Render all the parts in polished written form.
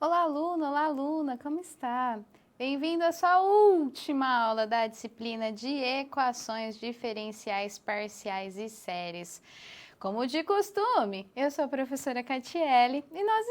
Olá, aluno, olá, aluna, como está? Bem-vindo à sua última aula da disciplina de equações diferenciais parciais e séries. Como de costume, eu sou a professora Catiele e nós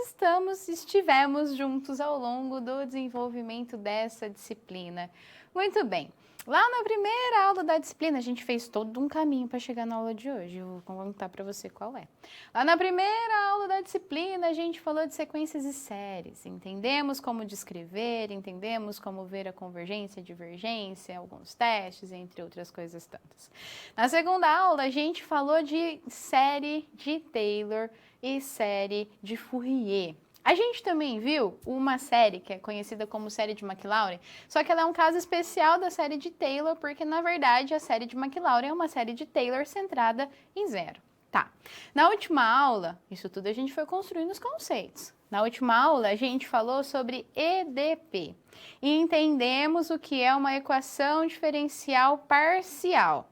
estivemos juntos ao longo do desenvolvimento dessa disciplina. Muito bem. Lá na primeira aula da disciplina, a gente fez todo um caminho para chegar na aula de hoje. Eu vou contar para você qual é. Lá na primeira aula da disciplina, a gente falou de sequências e séries. Entendemos como descrever, entendemos como ver a convergência, a divergência, alguns testes, entre outras coisas tantas. Na segunda aula, a gente falou de série de Taylor e série de Fourier. A gente também viu uma série que é conhecida como série de Maclaurin, só que ela é um caso especial da série de Taylor, porque na verdade a série de Maclaurin é uma série de Taylor centrada em zero. Tá. Na última aula, isso tudo a gente foi construindo os conceitos. Na última aula, a gente falou sobre EDP e entendemos o que é uma equação diferencial parcial.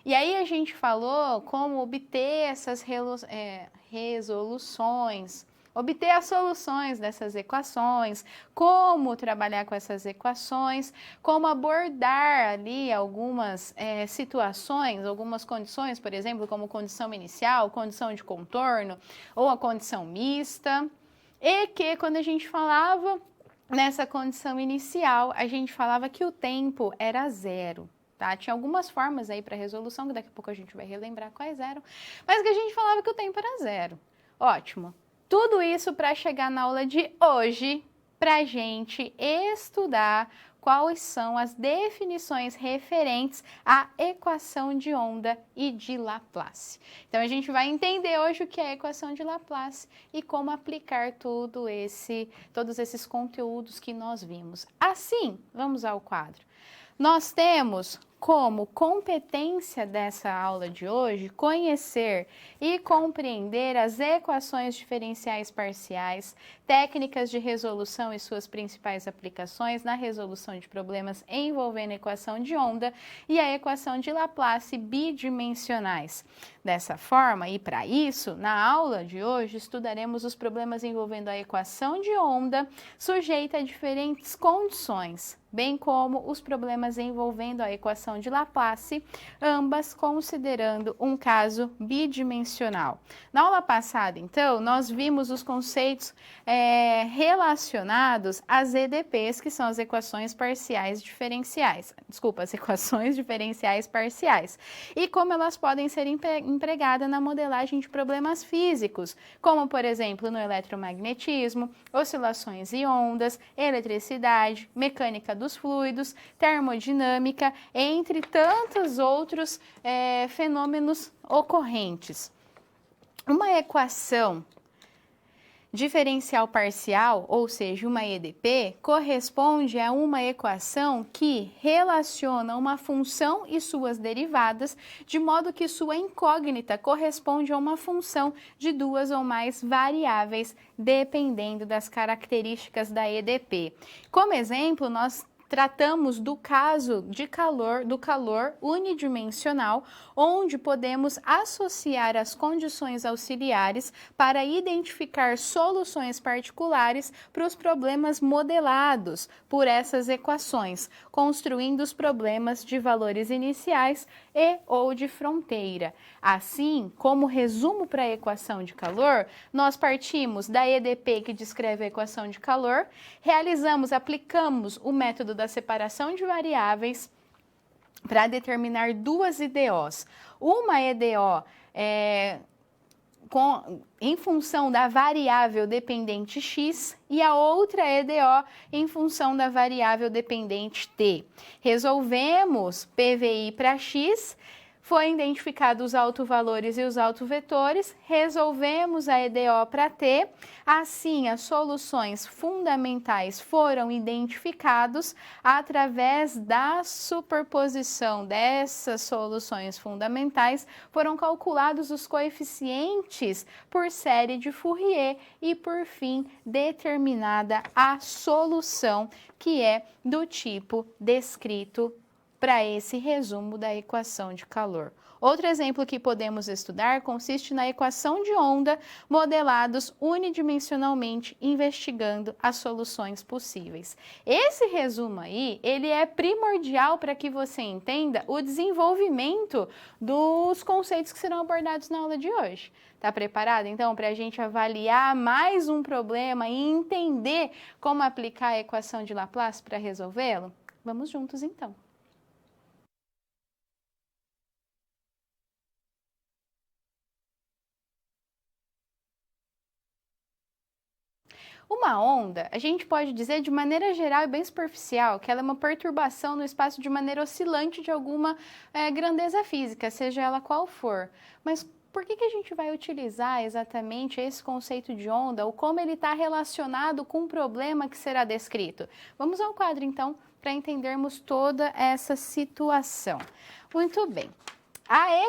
E aí a gente falou como obter essas resoluções, obter as soluções dessas equações, como trabalhar com essas equações, como abordar ali algumas situações, algumas condições, por exemplo, como condição inicial, condição de contorno ou a condição mista. E que quando a gente falava nessa condição inicial, a gente falava que o tempo era zero. Tá? Tinha algumas formas aí para resolução, que daqui a pouco a gente vai relembrar quais eram, mas que a gente falava que o tempo era zero. Ótimo. Tudo isso para chegar na aula de hoje, para a gente estudar quais são as definições referentes à equação de onda e de Laplace. Então, a gente vai entender hoje o que é a equação de Laplace e como aplicar todos esses conteúdos que nós vimos. Assim, vamos ao quadro. Nós temos como competência dessa aula de hoje conhecer e compreender as equações diferenciais parciais, técnicas de resolução e suas principais aplicações na resolução de problemas envolvendo a equação de onda e a equação de Laplace bidimensionais. Dessa forma, e para isso, na aula de hoje estudaremos os problemas envolvendo a equação de onda sujeita a diferentes condições, bem como os problemas envolvendo a equação de Laplace, ambas considerando um caso bidimensional. Na aula passada, então, nós vimos os conceitos relacionados às EDPs, que são as equações parciais diferenciais. Desculpa, as equações diferenciais parciais. E como elas podem ser empregadas na modelagem de problemas físicos, como, por exemplo, no eletromagnetismo, oscilações e ondas, eletricidade, mecânica dos fluidos, termodinâmica, entre tantos outros fenômenos ocorrentes. Uma equação diferencial parcial, ou seja, uma EDP, corresponde a uma equação que relaciona uma função e suas derivadas, de modo que sua incógnita corresponde a uma função de duas ou mais variáveis, dependendo das características da EDP. Como exemplo, nós tratamos do caso do calor unidimensional, onde podemos associar as condições auxiliares para identificar soluções particulares para os problemas modelados por essas equações, construindo os problemas de valores iniciais e ou de fronteira. Assim, como resumo para a equação de calor, nós partimos da EDP que descreve a equação de calor, aplicamos o método da separação de variáveis para determinar duas EDOs. Uma EDO em função da variável dependente x e a outra EDO em função da variável dependente t. Resolvemos PVI para x, foi identificado os autovalores e os autovetores, resolvemos a EDO para t, assim as soluções fundamentais foram identificados através da superposição dessas soluções fundamentais, foram calculados os coeficientes por série de Fourier e por fim determinada a solução que é do tipo descrito para esse resumo da equação de calor. Outro exemplo que podemos estudar consiste na equação de onda modelados unidimensionalmente, investigando as soluções possíveis. Esse resumo aí, ele é primordial para que você entenda o desenvolvimento dos conceitos que serão abordados na aula de hoje. Tá preparado, então, para a gente avaliar mais um problema e entender como aplicar a equação de Laplace para resolvê-lo? Vamos juntos, então. Uma onda, a gente pode dizer de maneira geral e bem superficial que ela é uma perturbação no espaço de maneira oscilante de alguma grandeza física, seja ela qual for. Mas por que a gente vai utilizar exatamente esse conceito de onda ou como ele está relacionado com o problema que será descrito? Vamos ao quadro, então, para entendermos toda essa situação. Muito bem. A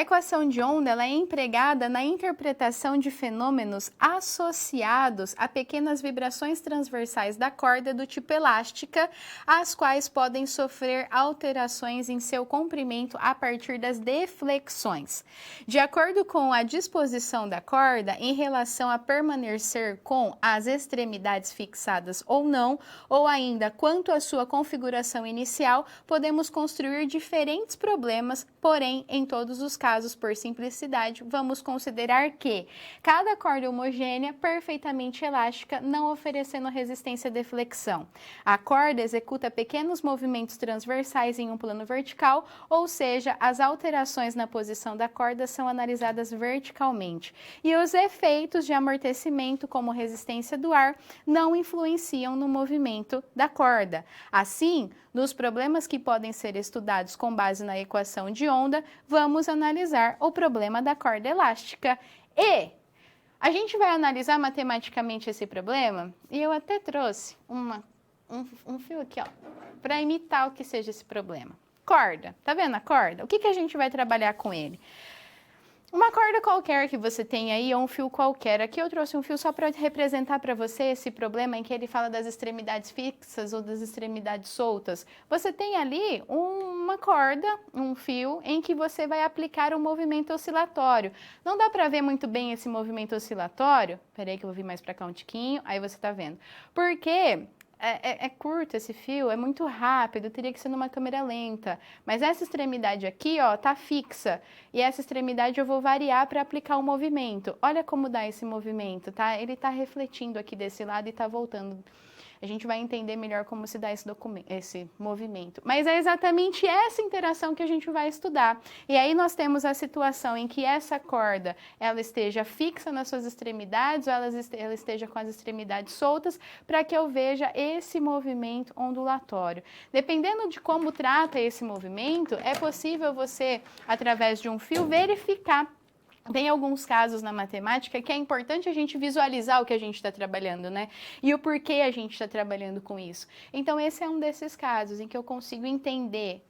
equação de onda ela é empregada na interpretação de fenômenos associados a pequenas vibrações transversais da corda do tipo elástica, as quais podem sofrer alterações em seu comprimento a partir das deflexões. De acordo com a disposição da corda em relação a permanecer com as extremidades fixadas ou não, ou ainda quanto à sua configuração inicial, podemos construir diferentes problemas, porém, em todos os casos, por simplicidade, vamos considerar que cada corda homogênea, perfeitamente elástica, não oferecendo resistência à deflexão. A corda executa pequenos movimentos transversais em um plano vertical, ou seja, as alterações na posição da corda são analisadas verticalmente. E os efeitos de amortecimento, como resistência do ar, não influenciam no movimento da corda. Assim, nos problemas que podem ser estudados com base na equação de onda, vamos analisar o problema da corda elástica. E a gente vai analisar matematicamente esse problema, e eu até trouxe um fio aqui, ó, para imitar o que seja esse problema. Corda, tá vendo a corda? O que a gente vai trabalhar com ele? Uma corda qualquer que você tem aí, ou um fio qualquer. Aqui eu trouxe um fio só para representar para você esse problema em que ele fala das extremidades fixas ou das extremidades soltas. Você tem ali uma corda, um fio, em que você vai aplicar um movimento oscilatório. Não dá para ver muito bem esse movimento oscilatório. Peraí que eu vou vir mais para cá um tiquinho, aí você tá vendo. Porque é curto esse fio, é muito rápido, teria que ser numa câmera lenta. Mas essa extremidade aqui, ó, tá fixa. E essa extremidade eu vou variar para aplicar o movimento. Olha como dá esse movimento, tá? Ele tá refletindo aqui desse lado e tá voltando. A gente vai entender melhor como se dá esse movimento. Mas é exatamente essa interação que a gente vai estudar. E aí nós temos a situação em que essa corda, ela esteja fixa nas suas extremidades ou ela esteja com as extremidades soltas, para que eu veja esse movimento ondulatório. Dependendo de como trata esse movimento, é possível você, através de um fio, verificar. Tem alguns casos na matemática que é importante a gente visualizar o que a gente está trabalhando, né? E o porquê a gente está trabalhando com isso. Então, esse é um desses casos em que eu consigo entender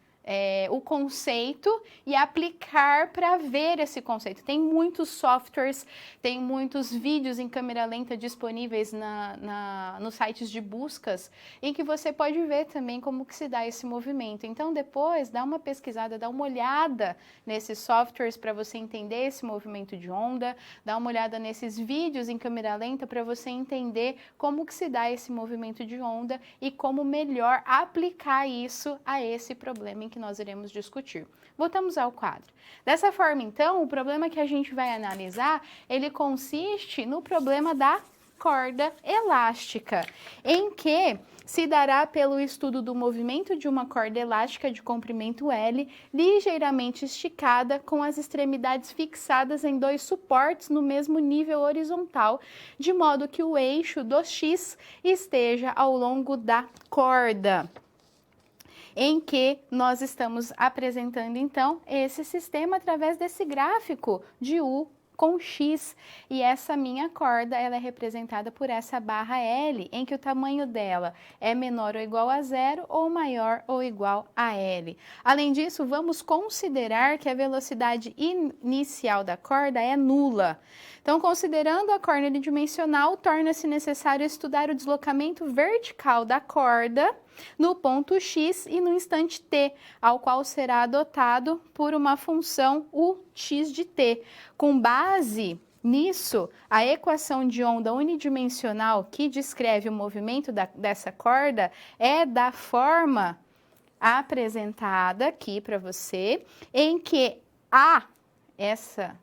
o conceito e aplicar para ver esse conceito. Tem muitos softwares, tem muitos vídeos em câmera lenta disponíveis nos sites de buscas, em que você pode ver também como que se dá esse movimento. Então, depois, dá uma pesquisada, dá uma olhada nesses softwares para você entender esse movimento de onda, dá uma olhada nesses vídeos em câmera lenta para você entender como que se dá esse movimento de onda e como melhor aplicar isso a esse problema em que nós iremos discutir. Voltamos ao quadro. Dessa forma, então, o problema que a gente vai analisar, ele consiste no problema da corda elástica, em que se dará pelo estudo do movimento de uma corda elástica de comprimento L, ligeiramente esticada, com as extremidades fixadas em dois suportes no mesmo nível horizontal, de modo que o eixo do X esteja ao longo da corda, em que nós estamos apresentando, então, esse sistema através desse gráfico de U com X. E essa minha corda, ela é representada por essa barra L, em que o tamanho dela é menor ou igual a 0 ou maior ou igual a L. Além disso, vamos considerar que a velocidade inicial da corda é nula. Então, considerando a corda unidimensional, torna-se necessário estudar o deslocamento vertical da corda no ponto x e no instante t, ao qual será adotado por uma função u x de t. Com base nisso, a equação de onda unidimensional que descreve o movimento dessa corda é da forma apresentada aqui para você, em que essa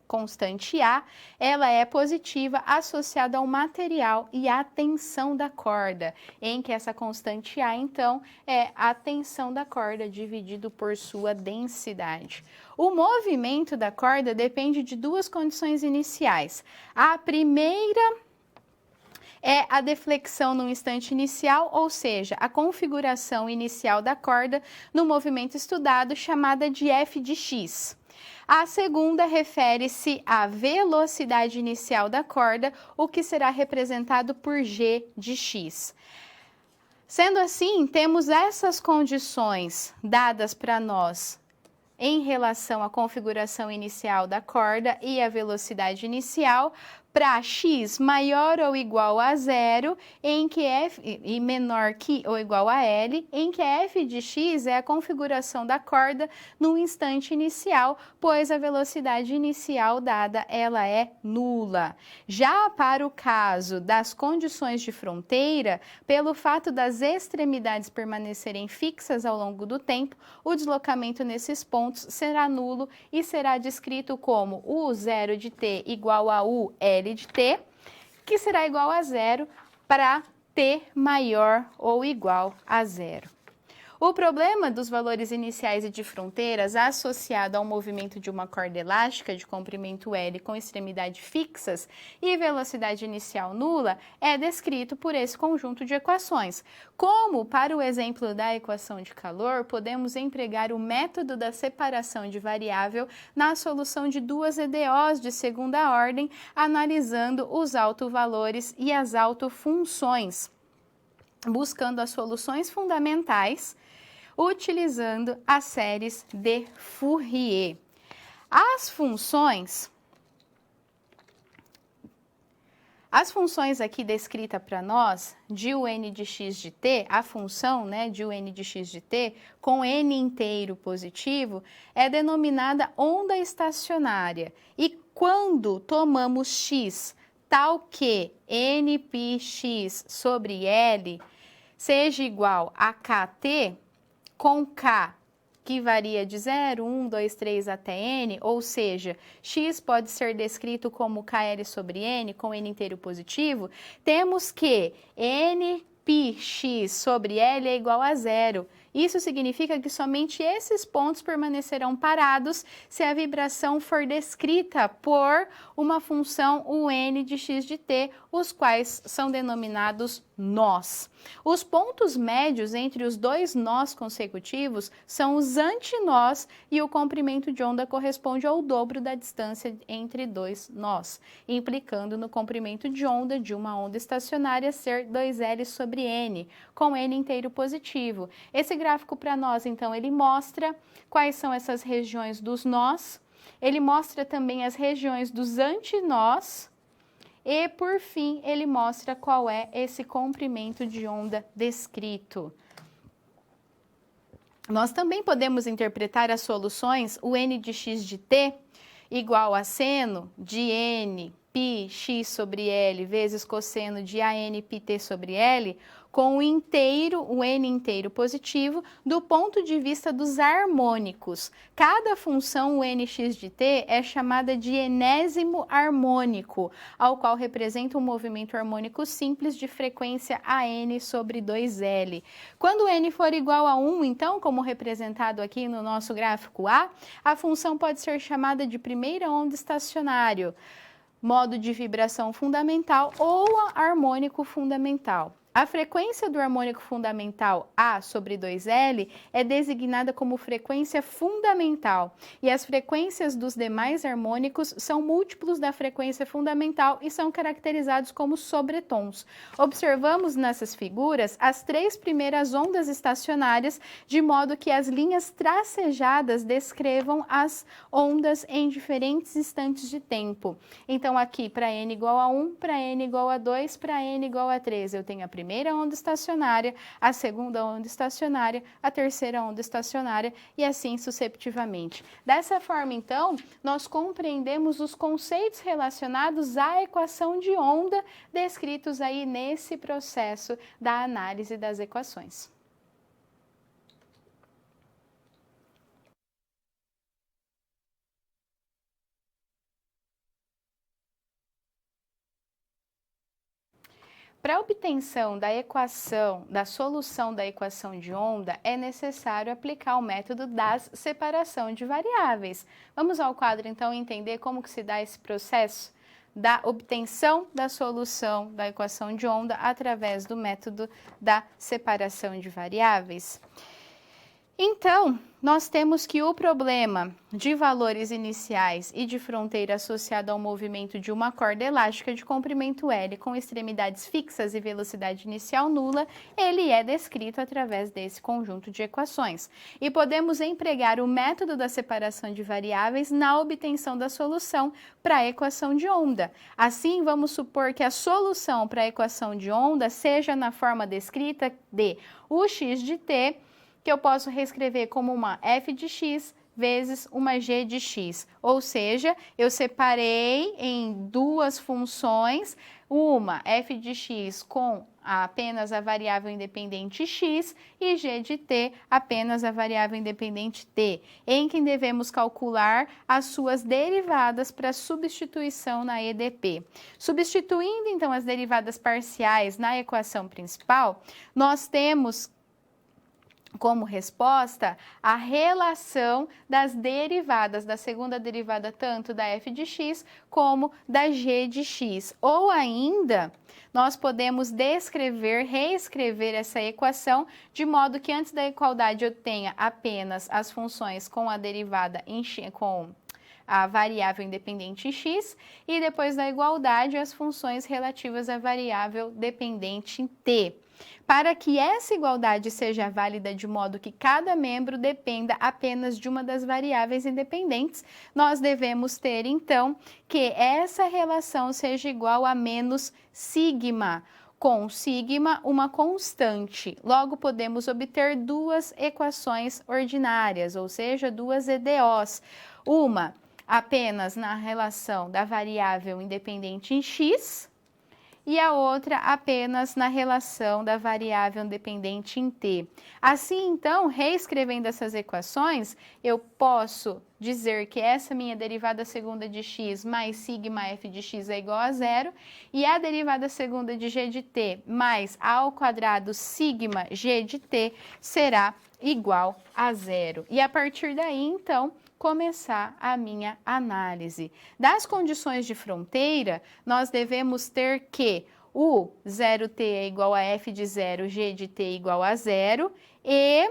constante A, ela é positiva associada ao material e à tensão da corda, em que essa constante A, então, é a tensão da corda dividido por sua densidade. O movimento da corda depende de duas condições iniciais. A primeira é a deflexão no instante inicial, ou seja, a configuração inicial da corda no movimento estudado, chamada de f de x. A segunda refere-se à velocidade inicial da corda, o que será representado por g de x. Sendo assim, temos essas condições dadas para nós em relação à configuração inicial da corda e à velocidade inicial, para x maior ou igual a zero, em que f e menor que ou igual a L, em que f de x é a configuração da corda no instante inicial, pois a velocidade inicial dada ela é nula. Já para o caso das condições de fronteira, pelo fato das extremidades permanecerem fixas ao longo do tempo, o deslocamento nesses pontos será nulo e será descrito como u0 de t igual a u L de t, que será igual a zero para t maior ou igual a zero. O problema dos valores iniciais e de fronteiras associado ao movimento de uma corda elástica de comprimento L com extremidades fixas e velocidade inicial nula é descrito por esse conjunto de equações. Como para o exemplo da equação de calor, podemos empregar o método da separação de variável na solução de duas EDOs de segunda ordem, analisando os autovalores e as autofunções, buscando as soluções fundamentais utilizando as séries de Fourier. As funções aqui descrita para nós de un de x de t, a função de un de x de t com n inteiro positivo é denominada onda estacionária. E quando tomamos x tal que nπx sobre L seja igual a kt, com k que varia de 0, 1, 2, 3 até n, ou seja, x pode ser descrito como kl sobre n, com n inteiro positivo, temos que nπx sobre L é igual a zero. Isso significa que somente esses pontos permanecerão parados se a vibração for descrita por uma função un de x de t, os quais são denominados nós. Os pontos médios entre os dois nós consecutivos são os antinós e o comprimento de onda corresponde ao dobro da distância entre dois nós, implicando no comprimento de onda de uma onda estacionária ser 2L sobre N, com N inteiro positivo. Esse gráfico para nós, então, ele mostra quais são essas regiões dos nós, ele mostra também as regiões dos antinós, e, por fim, ele mostra qual é esse comprimento de onda descrito. Nós também podemos interpretar as soluções un de x de t igual a seno de n π x sobre L vezes cosseno de an πt sobre L com o n inteiro positivo do ponto de vista dos harmônicos. Cada função unx de t é chamada de enésimo harmônico, ao qual representa um movimento harmônico simples de frequência an sobre 2L. Quando n for igual a 1, então, como representado aqui no nosso gráfico A, a função pode ser chamada de primeira onda estacionário, modo de vibração fundamental ou harmônico fundamental. A frequência do harmônico fundamental A sobre 2L é designada como frequência fundamental e as frequências dos demais harmônicos são múltiplos da frequência fundamental e são caracterizados como sobretons. Observamos nessas figuras as três primeiras ondas estacionárias, de modo que as linhas tracejadas descrevam as ondas em diferentes instantes de tempo. Então aqui para n igual a 1, para n igual a 2, para n igual a 3 eu tenho a primeira primeira onda estacionária, a segunda onda estacionária, a terceira onda estacionária e assim sucessivamente. Dessa forma, então, nós compreendemos os conceitos relacionados à equação de onda descritos aí nesse processo da análise das equações. Para a obtenção da solução da equação de onda, é necessário aplicar o método das separação de variáveis. Vamos ao quadro, então, entender como que se dá esse processo da obtenção da solução da equação de onda através do método da separação de variáveis. Então, nós temos que o problema de valores iniciais e de fronteira associado ao movimento de uma corda elástica de comprimento L com extremidades fixas e velocidade inicial nula, ele é descrito através desse conjunto de equações. E podemos empregar o método da separação de variáveis na obtenção da solução para a equação de onda. Assim, vamos supor que a solução para a equação de onda seja na forma descrita de o x de t, que eu posso reescrever como uma f de x vezes uma g de x. Ou seja, eu separei em duas funções, uma f de x com apenas a variável independente x e g de t apenas a variável independente t, em que devemos calcular as suas derivadas para substituição na EDP. Substituindo então as derivadas parciais na equação principal, nós temos como resposta a relação das derivadas, da segunda derivada tanto da f de x como da g de x. Ou ainda, nós podemos reescrever essa equação de modo que antes da igualdade eu tenha apenas as funções com a derivada com a variável independente x e depois da igualdade as funções relativas à variável dependente t. Para que essa igualdade seja válida de modo que cada membro dependa apenas de uma das variáveis independentes, nós devemos ter, então, que essa relação seja igual a menos sigma, com sigma uma constante. Logo, podemos obter duas equações ordinárias, ou seja, duas EDOs. Uma apenas na relação da variável independente em x, e a outra apenas na relação da variável dependente em t. Assim, então, reescrevendo essas equações, eu posso dizer que essa minha derivada segunda de x mais sigma f de x é igual a zero, e a derivada segunda de g de t mais a ao quadrado sigma g de t será igual a zero. E a partir daí, então, começar a minha análise. Das condições de fronteira, nós devemos ter que o 0t é igual a f de 0, g de t igual a zero e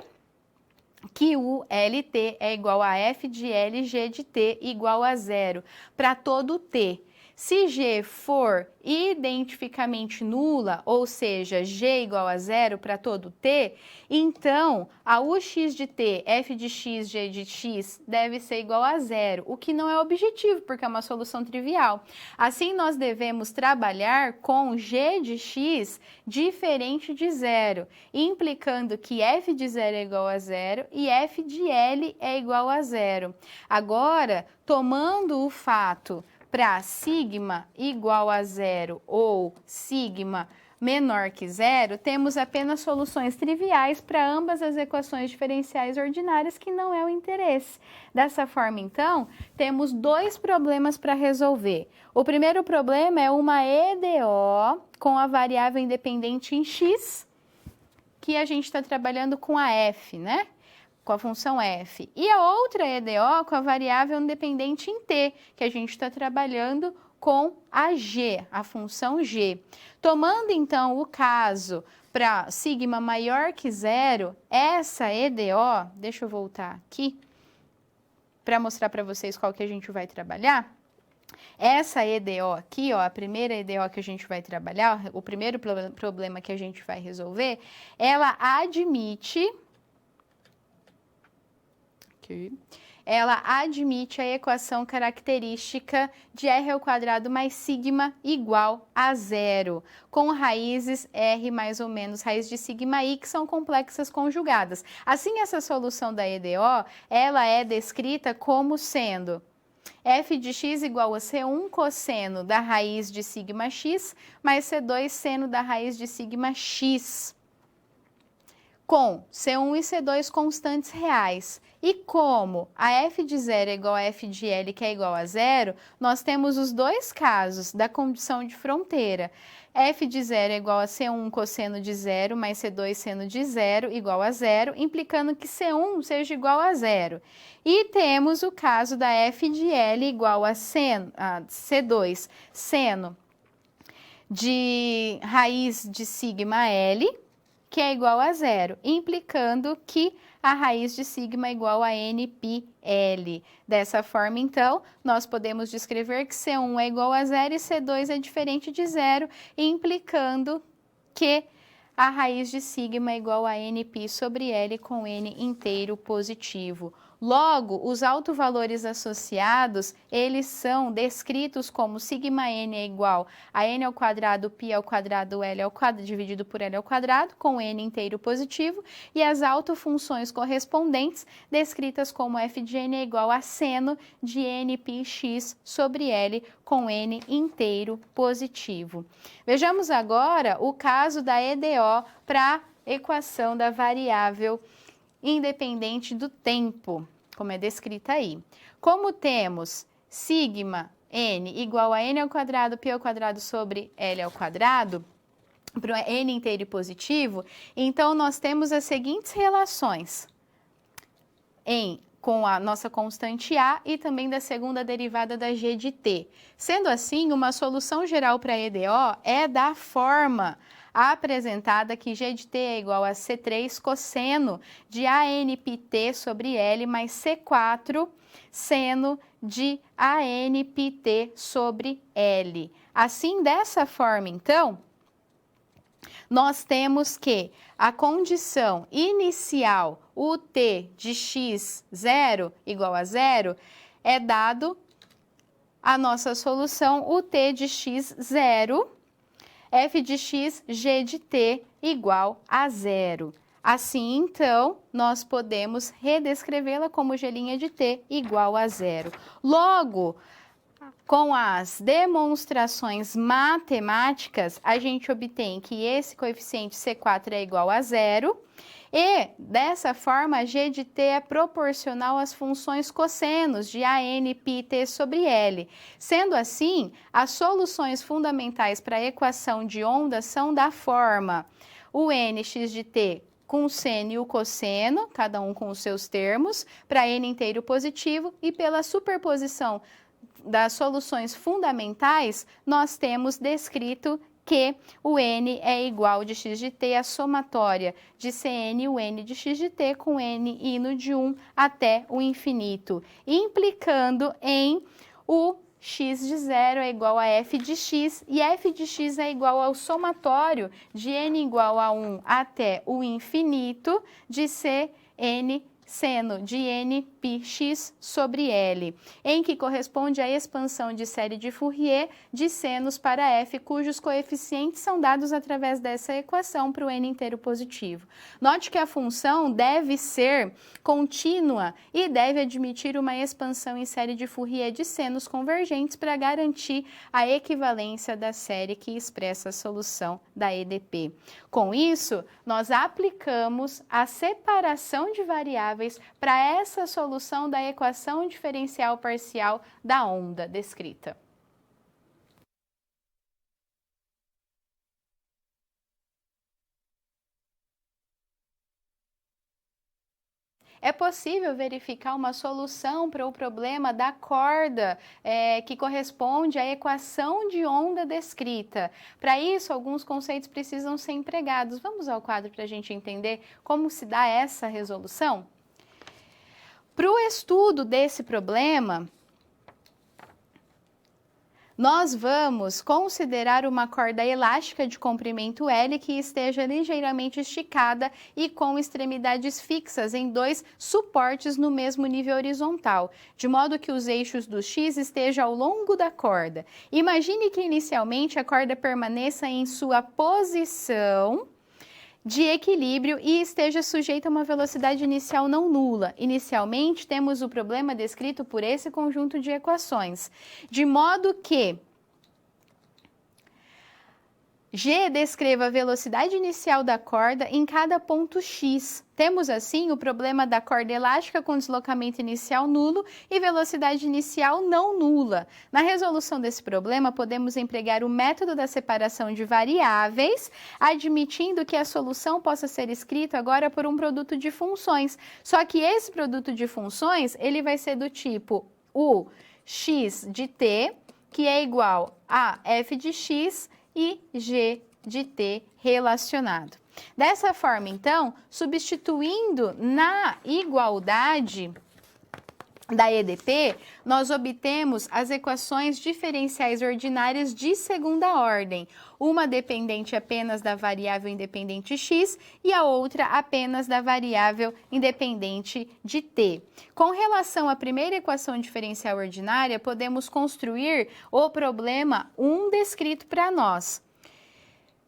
que o LT é igual a f de L, g de t igual a zero para todo t. Se g for identificamente nula, ou seja, g igual a zero para todo t, então a ux de t, f de x, g de x deve ser igual a zero, o que não é objetivo, porque é uma solução trivial. Assim, nós devemos trabalhar com g de x diferente de zero, implicando que f de zero é igual a zero e f de L é igual a zero. Agora, tomando o fato para sigma igual a zero ou sigma menor que zero, temos apenas soluções triviais para ambas as equações diferenciais ordinárias, que não é o interesse. Dessa forma, então, temos dois problemas para resolver. O primeiro problema é uma EDO com a variável independente em x, que a gente está trabalhando com a f, né? Com a função f. E a outra EDO com a variável independente em t, que a gente está trabalhando com a g, a função g. Tomando, então, o caso para sigma maior que zero, essa EDO, deixa eu voltar aqui, para mostrar para vocês qual que a gente vai trabalhar. Essa EDO aqui, ó, a primeira EDO que a gente vai trabalhar, o primeiro problema que a gente vai resolver, ela admite ela admite a equação característica de r² mais sigma igual a zero, com raízes r mais ou menos raiz de sigma i, que são complexas conjugadas. Assim, essa solução da EDO, ela é descrita como sendo f de x igual a C1 cosseno da raiz de sigma x mais C2 seno da raiz de sigma x, com C1 e C2 constantes reais. E como a f de 0 é igual a f de L, que é igual a zero, nós temos os dois casos da condição de fronteira. F de 0 é igual a C1 cosseno de zero mais C2 seno de zero igual a zero, implicando que C1 seja igual a zero. E temos o caso da f de L igual a C2 seno de raiz de sigma L, que é igual a zero, implicando que a raiz de sigma é igual a nπL. Dessa forma, então, nós podemos descrever que C1 é igual a zero e C2 é diferente de zero, implicando que a raiz de sigma é igual a nπ sobre L com n inteiro positivo. Logo, os autovalores associados, eles são descritos como sigma n é igual a n ao quadrado π ao quadrado L ao quadrado dividido por L ao quadrado, com n inteiro positivo, e as autofunções correspondentes descritas como f de n é igual a seno de nπx sobre L com n inteiro positivo. Vejamos agora o caso da EDO para a equação da variável independente do tempo, como é descrita aí. Como temos sigma n igual a n ao quadrado π ao quadrado sobre L ao quadrado, para n inteiro e positivo, então nós temos as seguintes relações com a nossa constante A e também da segunda derivada da g de t. Sendo assim, uma solução geral para a EDO é da forma apresentada que g de t é igual a C3 cosseno de ANPT sobre L mais C4 seno de ANPT sobre L. Assim, dessa forma, então, nós temos que a condição inicial, o t de x0 igual a zero, é dado a nossa solução, o t de x0, f de x, g de t igual a zero. Assim, então, nós podemos redescrevê-la como g' de t igual a zero. Logo, com as demonstrações matemáticas, a gente obtém que esse coeficiente C4 é igual a zero e, dessa forma, g de t é proporcional às funções cossenos de ANPT sobre L. Sendo assim, as soluções fundamentais para a equação de onda são da forma o nx de t com o seno e o cosseno, cada um com os seus termos, para n inteiro positivo, e pela superposição das soluções fundamentais, nós temos descrito que o n é igual de x de t à somatória de Cn e o n de x de t com n indo de 1 até o infinito, implicando em o x de 0 é igual a f de x e f de x é igual ao somatório de n igual a 1 até o infinito de Cn seno de nπx sobre L, em que corresponde à expansão de série de Fourier de senos para f, cujos coeficientes são dados através dessa equação para o n inteiro positivo. Note que a função deve ser contínua e deve admitir uma expansão em série de Fourier de senos convergentes para garantir a equivalência da série que expressa a solução da EDP. Com isso, nós aplicamos a separação de variáveis para essa solução da equação diferencial parcial da onda descrita. É possível verificar uma solução para o problema da corda que corresponde à equação de onda descrita. Para isso, alguns conceitos precisam ser empregados. Vamos ao quadro para a gente entender como se dá essa resolução? Para o estudo desse problema, nós vamos considerar uma corda elástica de comprimento L que esteja ligeiramente esticada e com extremidades fixas em dois suportes no mesmo nível horizontal, de modo que os eixos do X estejam ao longo da corda. Imagine que inicialmente a corda permaneça em sua posição de equilíbrio e esteja sujeita a uma velocidade inicial não nula. Inicialmente, temos o problema descrito por esse conjunto de equações, de modo que G descreva a velocidade inicial da corda em cada ponto X. Temos, assim, o problema da corda elástica com deslocamento inicial nulo e velocidade inicial não nula. Na resolução desse problema, podemos empregar o método da separação de variáveis, admitindo que a solução possa ser escrita agora por um produto de funções. Só que esse produto de funções, ele vai ser do tipo o x de t, que é igual a f de x, e g de t relacionado. Dessa forma, então, substituindo na igualdade da EDP, nós obtemos as equações diferenciais ordinárias de segunda ordem, uma dependente apenas da variável independente x e a outra apenas da variável independente de t. Com relação à primeira equação diferencial ordinária, podemos construir o problema 1 descrito para nós.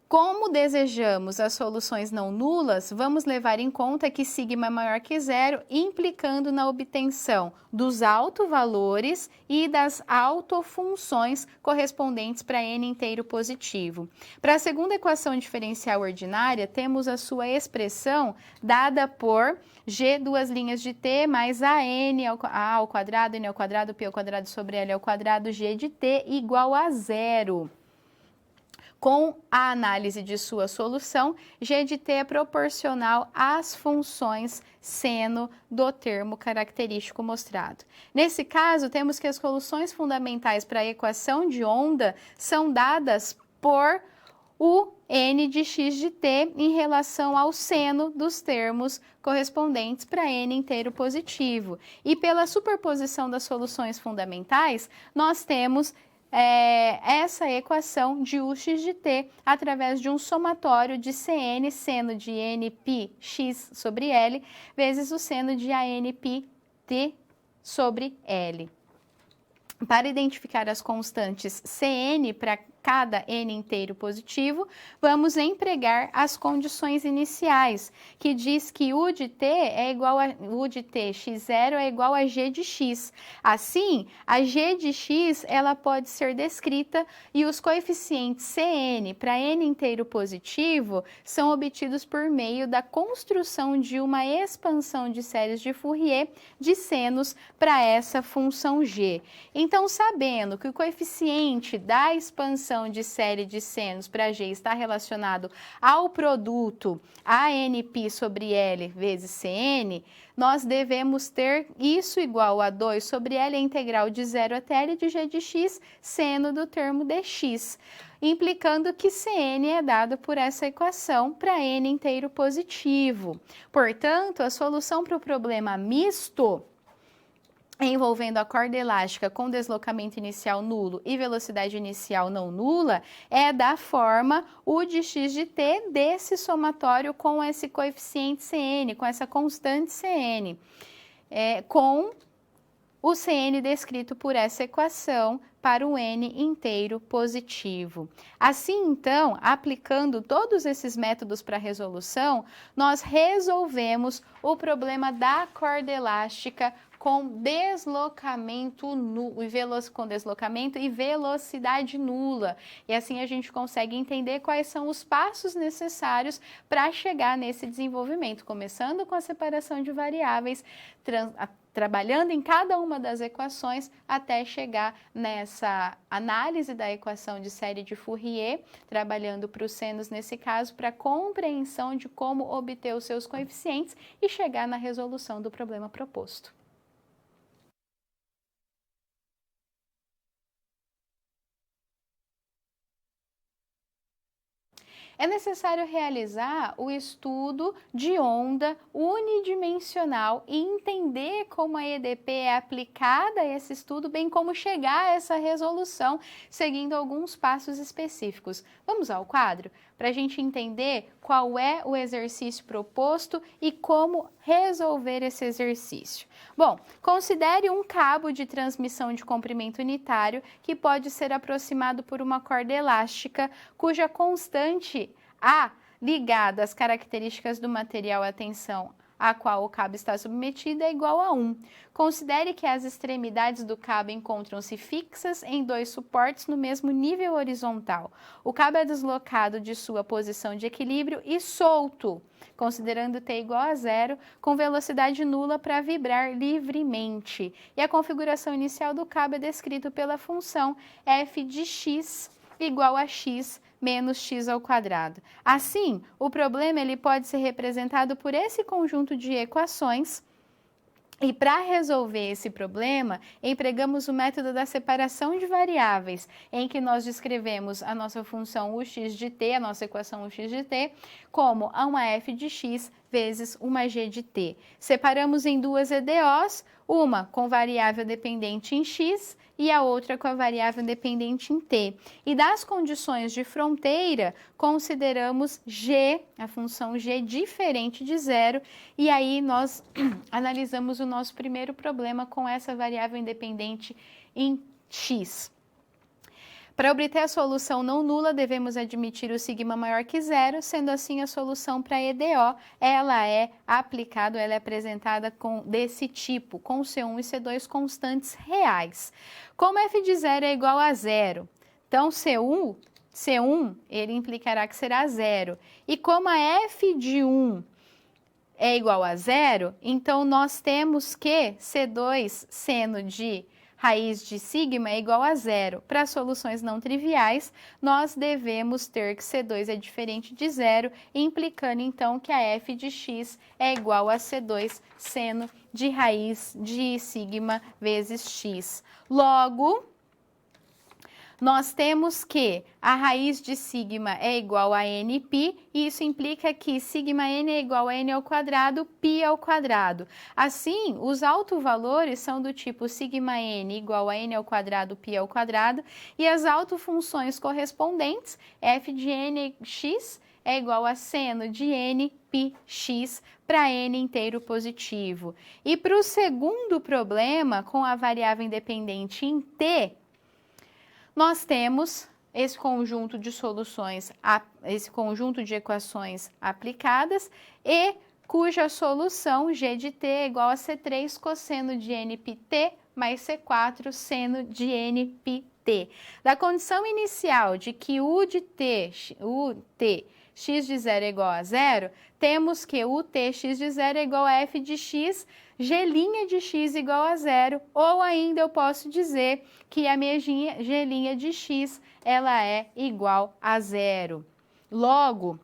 Como desejamos as soluções não nulas, vamos levar em conta que sigma é maior que zero, implicando na obtenção dos autovalores e das autofunções correspondentes para n inteiro positivo. Para a segunda equação diferencial ordinária, temos a sua expressão dada por g duas linhas de t mais a ao quadrado, n ao quadrado, p ao quadrado sobre l ao quadrado, g de t igual a zero. Com a análise de sua solução, g de t é proporcional às funções seno do termo característico mostrado. Nesse caso, temos que as soluções fundamentais para a equação de onda são dadas por o n de x de t em relação ao seno dos termos correspondentes para n inteiro positivo. E pela superposição das soluções fundamentais, nós temos essa equação de u x de t através de um somatório de Cn, seno de nπ x sobre L, vezes o seno de anπ t sobre L. Para identificar as constantes Cn para cada n inteiro positivo, vamos empregar as condições iniciais, que diz que u de t é igual a u de t x0 é igual a g de x. Assim, a g de x ela pode ser descrita e os coeficientes Cn para n inteiro positivo são obtidos por meio da construção de uma expansão de séries de Fourier de senos para essa função g. Então, sabendo que o coeficiente da expansão de série de senos para G está relacionado ao produto ANπ sobre L vezes Cn, nós devemos ter isso igual a 2 sobre L, a integral de 0 até L de G de x, seno do termo dx, implicando que Cn é dado por essa equação para n inteiro positivo. Portanto, a solução para o problema misto envolvendo a corda elástica com deslocamento inicial nulo e velocidade inicial não nula, é da forma u de x de t desse somatório com esse coeficiente Cn, com essa constante Cn, com o Cn descrito por essa equação para o n inteiro positivo. Assim, então, aplicando todos esses métodos para resolução, nós resolvemos o problema da corda elástica com deslocamento e velocidade nula. E assim a gente consegue entender quais são os passos necessários para chegar nesse desenvolvimento, começando com a separação de variáveis, trabalhando em cada uma das equações até chegar nessa análise da equação de série de Fourier, trabalhando para os senos nesse caso, para compreensão de como obter os seus coeficientes e chegar na resolução do problema proposto. é necessário realizar o estudo de onda unidimensional e entender como a EDP é aplicada a esse estudo, bem como chegar a essa resolução, seguindo alguns passos específicos. Vamos ao quadro? Para a gente entender qual é o exercício proposto e como resolver esse exercício. Bom, considere um cabo de transmissão de comprimento unitário que pode ser aproximado por uma corda elástica, cuja constante A ligada às características do material e à tensão a qual o cabo está submetido é igual a 1. Considere que as extremidades do cabo encontram-se fixas em dois suportes no mesmo nível horizontal. O cabo é deslocado de sua posição de equilíbrio e solto, considerando t igual a 0, com velocidade nula para vibrar livremente. E a configuração inicial do cabo é descrita pela função f de x igual a x menos x ao quadrado. Assim, o problema ele pode ser representado por esse conjunto de equações. E para resolver esse problema, empregamos o método da separação de variáveis, em que nós descrevemos a nossa função ux de t, a nossa equação ux de t, como uma f de x vezes uma g de t. Separamos em duas EDOs, uma com variável dependente em x e a outra com a variável dependente em t. E das condições de fronteira, consideramos g, a função g diferente de zero, e aí nós analisamos o nosso primeiro problema com essa variável independente em x. Para obter a solução não nula, devemos admitir o sigma maior que zero, sendo assim a solução para EDO, ela é aplicada, ela é apresentada desse tipo, com C1 e C2 constantes reais. Como f de zero é igual a zero, então C1 ele implicará que será zero. E como a f de 1 é igual a zero, então nós temos que C2 seno de raiz de sigma é igual a zero. Para soluções não triviais, nós devemos ter que C2 é diferente de zero, implicando então que a f de x é igual a C2 seno de raiz de sigma vezes x. Logo, nós temos que a raiz de sigma é igual a nπ, e isso implica que sigma n é igual a n ao quadrado, π ao quadrado. Assim, os autovalores são do tipo sigma n igual a n ao quadrado, π ao quadrado, e as autofunções correspondentes, f de nx é igual a seno de n πx para n inteiro positivo. E para o segundo problema, com a variável independente em t, nós temos esse conjunto de soluções, esse conjunto de equações aplicadas e cuja solução g de t é igual a c3 cosseno de npt mais c4 seno de npt. Da condição inicial de que u t x de 0 é igual a 0, temos que u t x de 0 é igual a f de x, g' de x igual a 0, ou ainda eu posso dizer que a minha g' de x ela é igual a 0. Logo,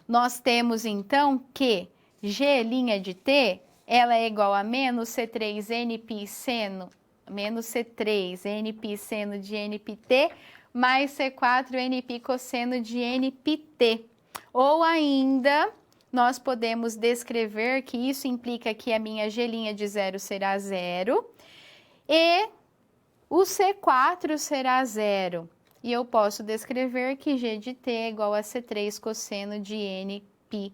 nós temos então que g' de t ela é igual a menos c3 nπ seno, menos c3 nπ seno de npt, mais c4 nπ cosseno de npt. Ou ainda, nós podemos descrever que isso implica que a minha g' de 0 será 0 e o c4 será 0. E eu posso descrever que g de t é igual a c3 cosseno de npt.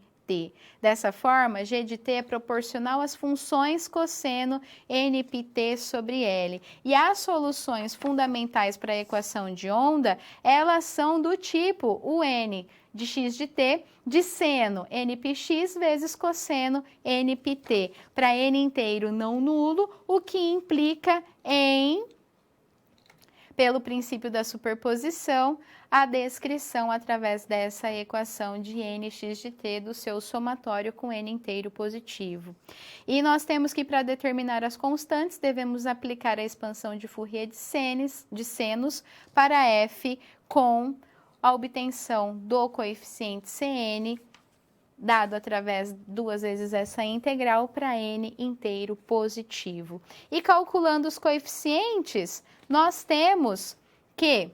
Dessa forma, g de t é proporcional às funções cosseno npt sobre L. E as soluções fundamentais para a equação de onda, elas são do tipo o n de x de t de seno npx vezes cosseno npt, para n inteiro não nulo, o que implica em, pelo princípio da superposição, a descrição através dessa equação de nx de t do seu somatório com n inteiro positivo. E nós temos que, para determinar as constantes, devemos aplicar a expansão de Fourier de senos para f com a obtenção do coeficiente Cn, dado através duas vezes essa integral para n inteiro positivo. E calculando os coeficientes, nós temos que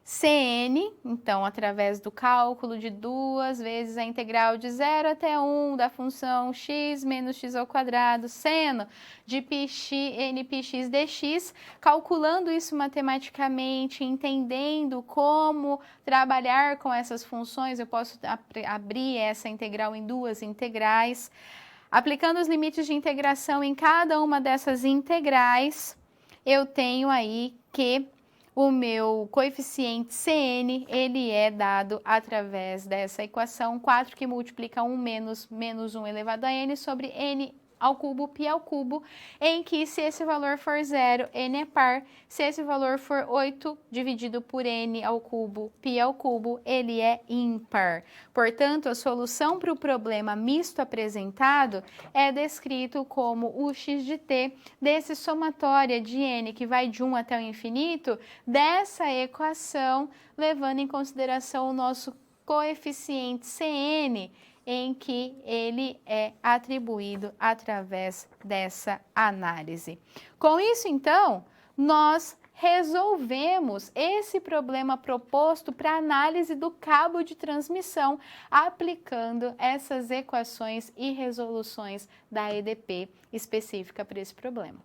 Cn, então, através do cálculo de 2 vezes a integral de 0 até 1 da função x menos x ao quadrado, seno de πx, nπx dx, calculando isso matematicamente, entendendo como trabalhar com essas funções, eu posso abrir essa integral em duas integrais, aplicando os limites de integração em cada uma dessas integrais, eu tenho aí que o meu coeficiente Cn, ele é dado através dessa equação 4 que multiplica 1 menos 1 elevado a n sobre n ao cubo, π ao cubo, em que se esse valor for 0, n é par, se esse valor for 8 dividido por n ao cubo, π ao cubo, ele é ímpar. Portanto, a solução para o problema misto apresentado é descrito como o x de t desse somatória de n que vai de 1 até o infinito, dessa equação, levando em consideração o nosso coeficiente Cn, em que ele é atribuído através dessa análise. Com isso, então, nós resolvemos esse problema proposto para análise do cabo de transmissão, aplicando essas equações e resoluções da EDP específica para esse problema.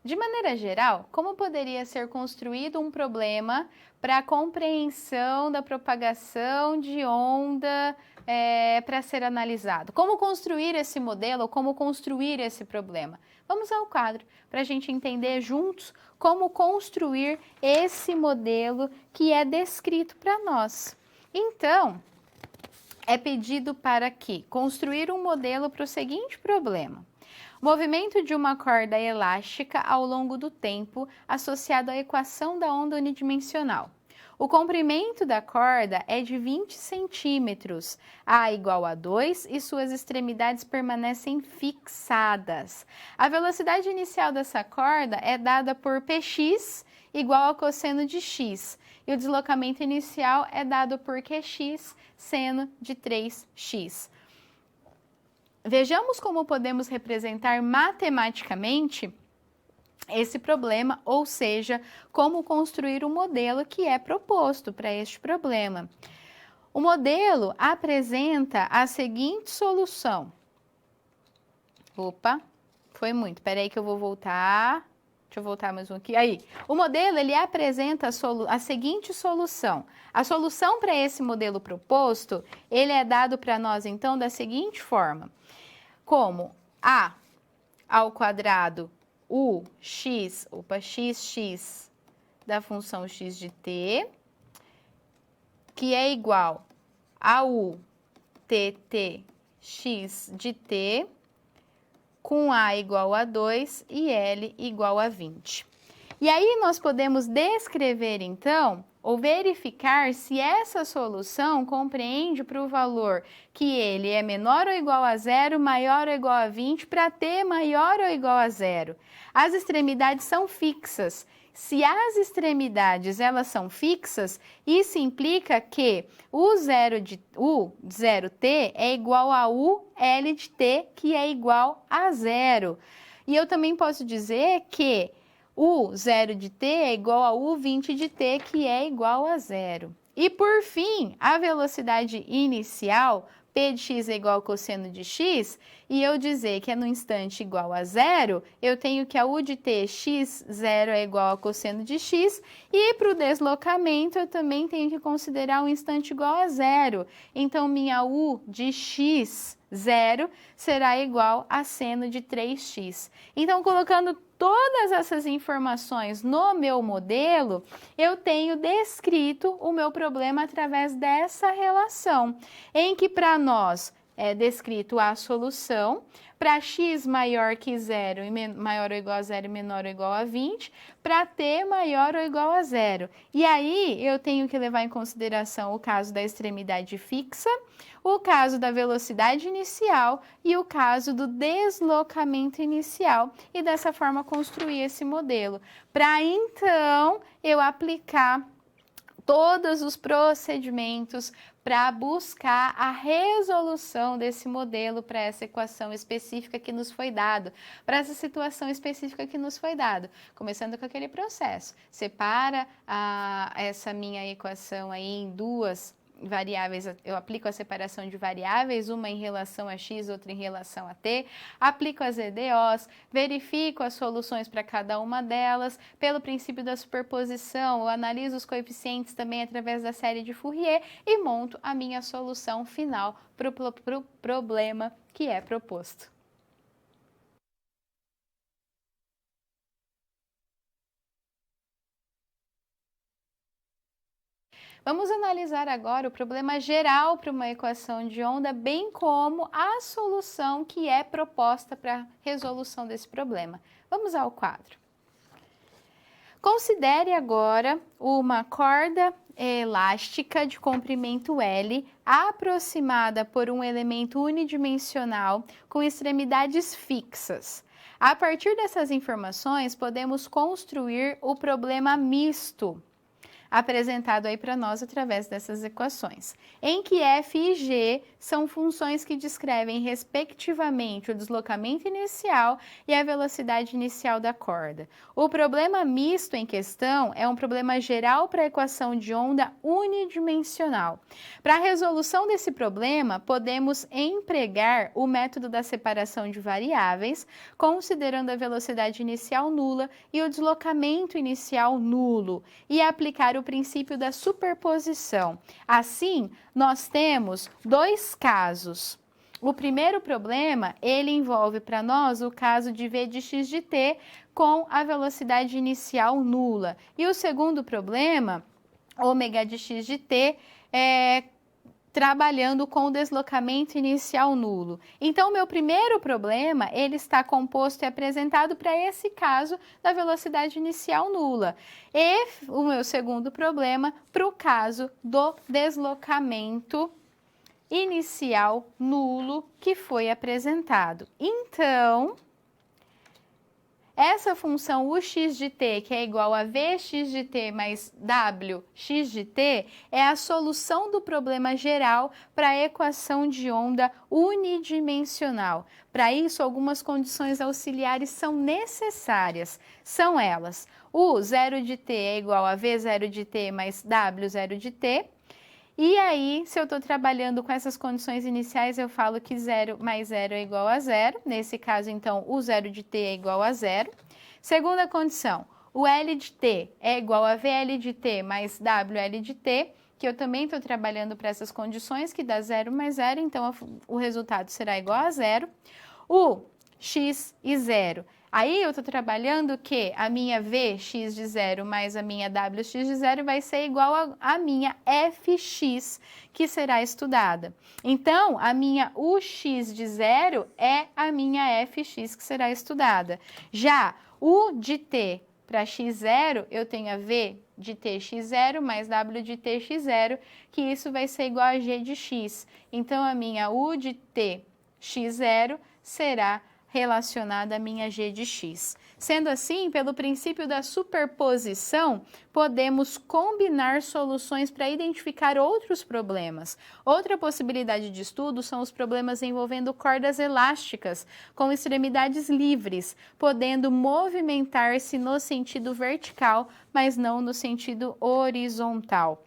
De maneira geral, como poderia ser construído um problema para a compreensão da propagação de onda para ser analisado? Como construir esse modelo, como construir esse problema? Vamos ao quadro para a gente entender juntos como construir esse modelo que é descrito para nós. Então, é pedido para que construir um modelo para o seguinte problema. Movimento de uma corda elástica ao longo do tempo associado à equação da onda unidimensional. O comprimento da corda é de 20 centímetros, A igual a 2 e suas extremidades permanecem fixadas. A velocidade inicial dessa corda é dada por Px igual a cosseno de x e o deslocamento inicial é dado por Qx seno de 3x. Vejamos como podemos representar matematicamente esse problema, ou seja, como construir o modelo que é proposto para este problema. O modelo apresenta a seguinte solução. Opa, foi muito. Espera aí que eu vou voltar. Deixa eu voltar mais um aqui. Aí, o modelo ele apresenta a seguinte solução. A solução para esse modelo proposto, ele é dado para nós então da seguinte forma. Como a ao quadrado xx da função x de t, que é igual a tt x de t, com a igual a 2 e L igual a 20. E aí nós podemos descrever então, ou verificar se essa solução compreende para o valor que ele é menor ou igual a 0, maior ou igual a 20, para t maior ou igual a 0. As extremidades são fixas. Se as extremidades elas são fixas, isso implica que o 0t é igual a u L de t, que é igual a 0. E eu também posso dizer que o 0 de t é igual a u 20 de t, que é igual a 0. E por fim, a velocidade inicial, P de x é igual ao cosseno de x, e eu dizer que é no instante igual a 0, eu tenho que a u de t x0 é igual ao cosseno de x, e para o deslocamento eu também tenho que considerar um instante igual a 0. Então, minha u de x0 será igual a seno de 3x. Então, colocando todas essas informações no meu modelo, eu tenho descrito o meu problema através dessa relação, em que para nós é descrito a solução, para x maior que 0 e maior ou igual a 0 e menor ou igual a 20, para t maior ou igual a 0. E aí eu tenho que levar em consideração o caso da extremidade fixa, o caso da velocidade inicial e o caso do deslocamento inicial, e dessa forma construir esse modelo, para então eu aplicar todos os procedimentos para buscar a resolução desse modelo para essa equação específica que nos foi dado, para essa situação específica que nos foi dado. Começando com aquele processo. Separa essa minha equação aí em duas variáveis, eu aplico a separação de variáveis, uma em relação a x, outra em relação a t, aplico as EDOs, verifico as soluções para cada uma delas, pelo princípio da superposição, eu analiso os coeficientes também através da série de Fourier e monto a minha solução final para o problema que é proposto. Vamos analisar agora o problema geral para uma equação de onda, bem como a solução que é proposta para a resolução desse problema. Vamos ao quadro. Considere agora uma corda elástica de comprimento L, aproximada por um elemento unidimensional com extremidades fixas. A partir dessas informações, podemos construir o problema misto, apresentado aí para nós através dessas equações, em que f e g são funções que descrevem respectivamente o deslocamento inicial e a velocidade inicial da corda. O problema misto em questão é um problema geral para a equação de onda unidimensional. Para a resolução desse problema, podemos empregar o método da separação de variáveis, considerando a velocidade inicial nula e o deslocamento inicial nulo, e aplicar o princípio da superposição. Assim, nós temos dois casos. O primeiro problema, ele envolve para nós o caso de v de x de t com a velocidade inicial nula. E o segundo problema, ômega de x de t, trabalhando com o deslocamento inicial nulo. Então, o meu primeiro problema, ele está composto e apresentado para esse caso da velocidade inicial nula. E o meu segundo problema, para o caso do deslocamento inicial nulo que foi apresentado. Então, essa função ux de t, que é igual a vx de t mais wx de t, é a solução do problema geral para a equação de onda unidimensional. Para isso, algumas condições auxiliares são necessárias. São elas: u zero de t é igual a v zero de t mais w zero de t. E aí, se eu estou trabalhando com essas condições iniciais, eu falo que 0 mais 0 é igual a 0. Nesse caso, então, o 0 de t é igual a 0. Segunda condição, o L de t é igual a VL de t mais WL de t, que eu também estou trabalhando para essas condições, que dá 0 mais 0, então o resultado será igual a 0. O x e 0. Aí eu estou trabalhando que a minha Vx de 0 mais a minha Wx de 0 vai ser igual a minha Fx, que será estudada. Então, a minha Ux de 0 é a minha Fx, que será estudada. Já U de t para x0, eu tenho a V de tx0 mais W de tx0, que isso vai ser igual a G de x. Então, a minha U de t x0 será relacionada à minha g de x. Sendo assim, pelo princípio da superposição, podemos combinar soluções para identificar outros problemas. Outra possibilidade de estudo são os problemas envolvendo cordas elásticas com extremidades livres, podendo movimentar-se no sentido vertical, mas não no sentido horizontal.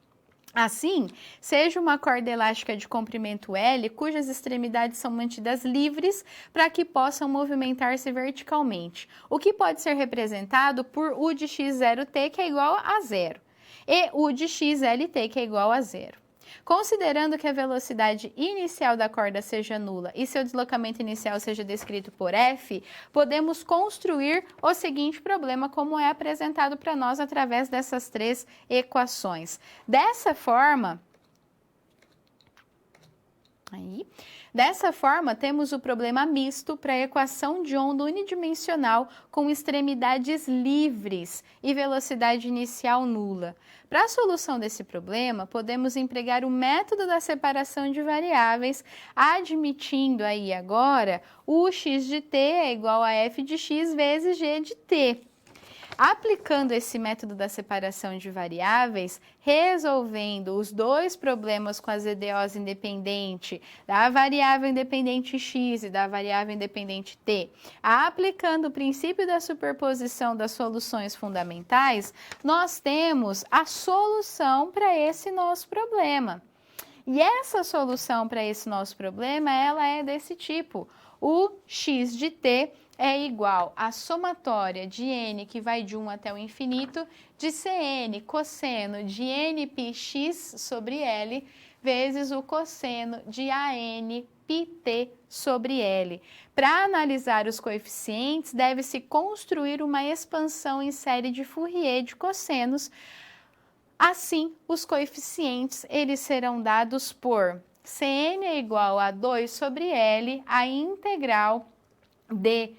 Assim, seja uma corda elástica de comprimento L, cujas extremidades são mantidas livres para que possam movimentar-se verticalmente, o que pode ser representado por U de x0t, que é igual a 0, e U de xLt, que é igual a 0. Considerando que a velocidade inicial da corda seja nula e seu deslocamento inicial seja descrito por f, podemos construir o seguinte problema, como é apresentado para nós através dessas três equações. Dessa forma, temos o problema misto para a equação de onda unidimensional com extremidades livres e velocidade inicial nula. Para a solução desse problema, podemos empregar o método da separação de variáveis, admitindo aí agora o x de t é igual a f de x vezes g de t. Aplicando esse método da separação de variáveis, resolvendo os dois problemas com as EDOs independente, da variável independente x e da variável independente t, aplicando o princípio da superposição das soluções fundamentais, nós temos a solução para esse nosso problema. E essa solução para esse nosso problema, ela é desse tipo. O x de t é igual à somatória de n, que vai de 1 até o infinito, de cn cosseno de nπx sobre L, vezes o cosseno de an πt sobre L. Para analisar os coeficientes, deve-se construir uma expansão em série de Fourier de cossenos. Assim, os coeficientes eles serão dados por Cn é igual a 2 sobre L, a integral de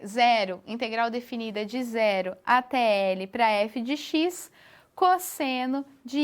0, integral definida de 0 até L para f de x, cosseno de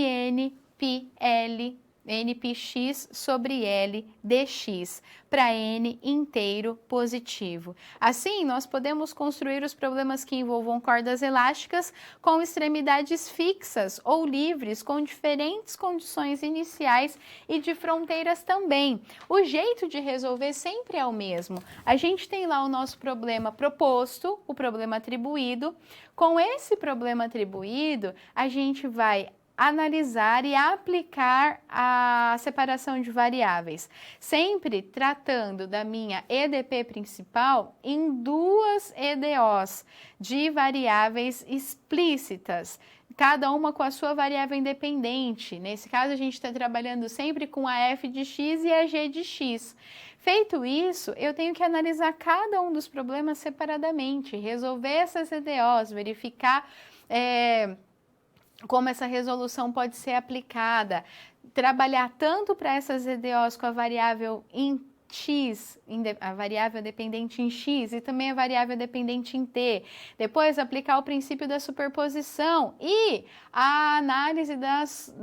nπx sobre L dx, para n inteiro positivo. Assim, nós podemos construir os problemas que envolvam cordas elásticas com extremidades fixas ou livres, com diferentes condições iniciais e de fronteiras também. O jeito de resolver sempre é o mesmo. A gente tem lá o nosso problema proposto, o problema atribuído. Com esse problema atribuído, a gente vai analisar e aplicar a separação de variáveis, sempre tratando da minha EDP principal em duas EDOs de variáveis explícitas, cada uma com a sua variável independente. Nesse caso, a gente está trabalhando sempre com a f de x e a g de x. Feito isso, eu tenho que analisar cada um dos problemas separadamente, resolver essas EDOs, verificar como essa resolução pode ser aplicada, trabalhar tanto para essas EDOs com a variável em x, a variável dependente em x e também a variável dependente em t. Depois, aplicar o princípio da superposição e a análise das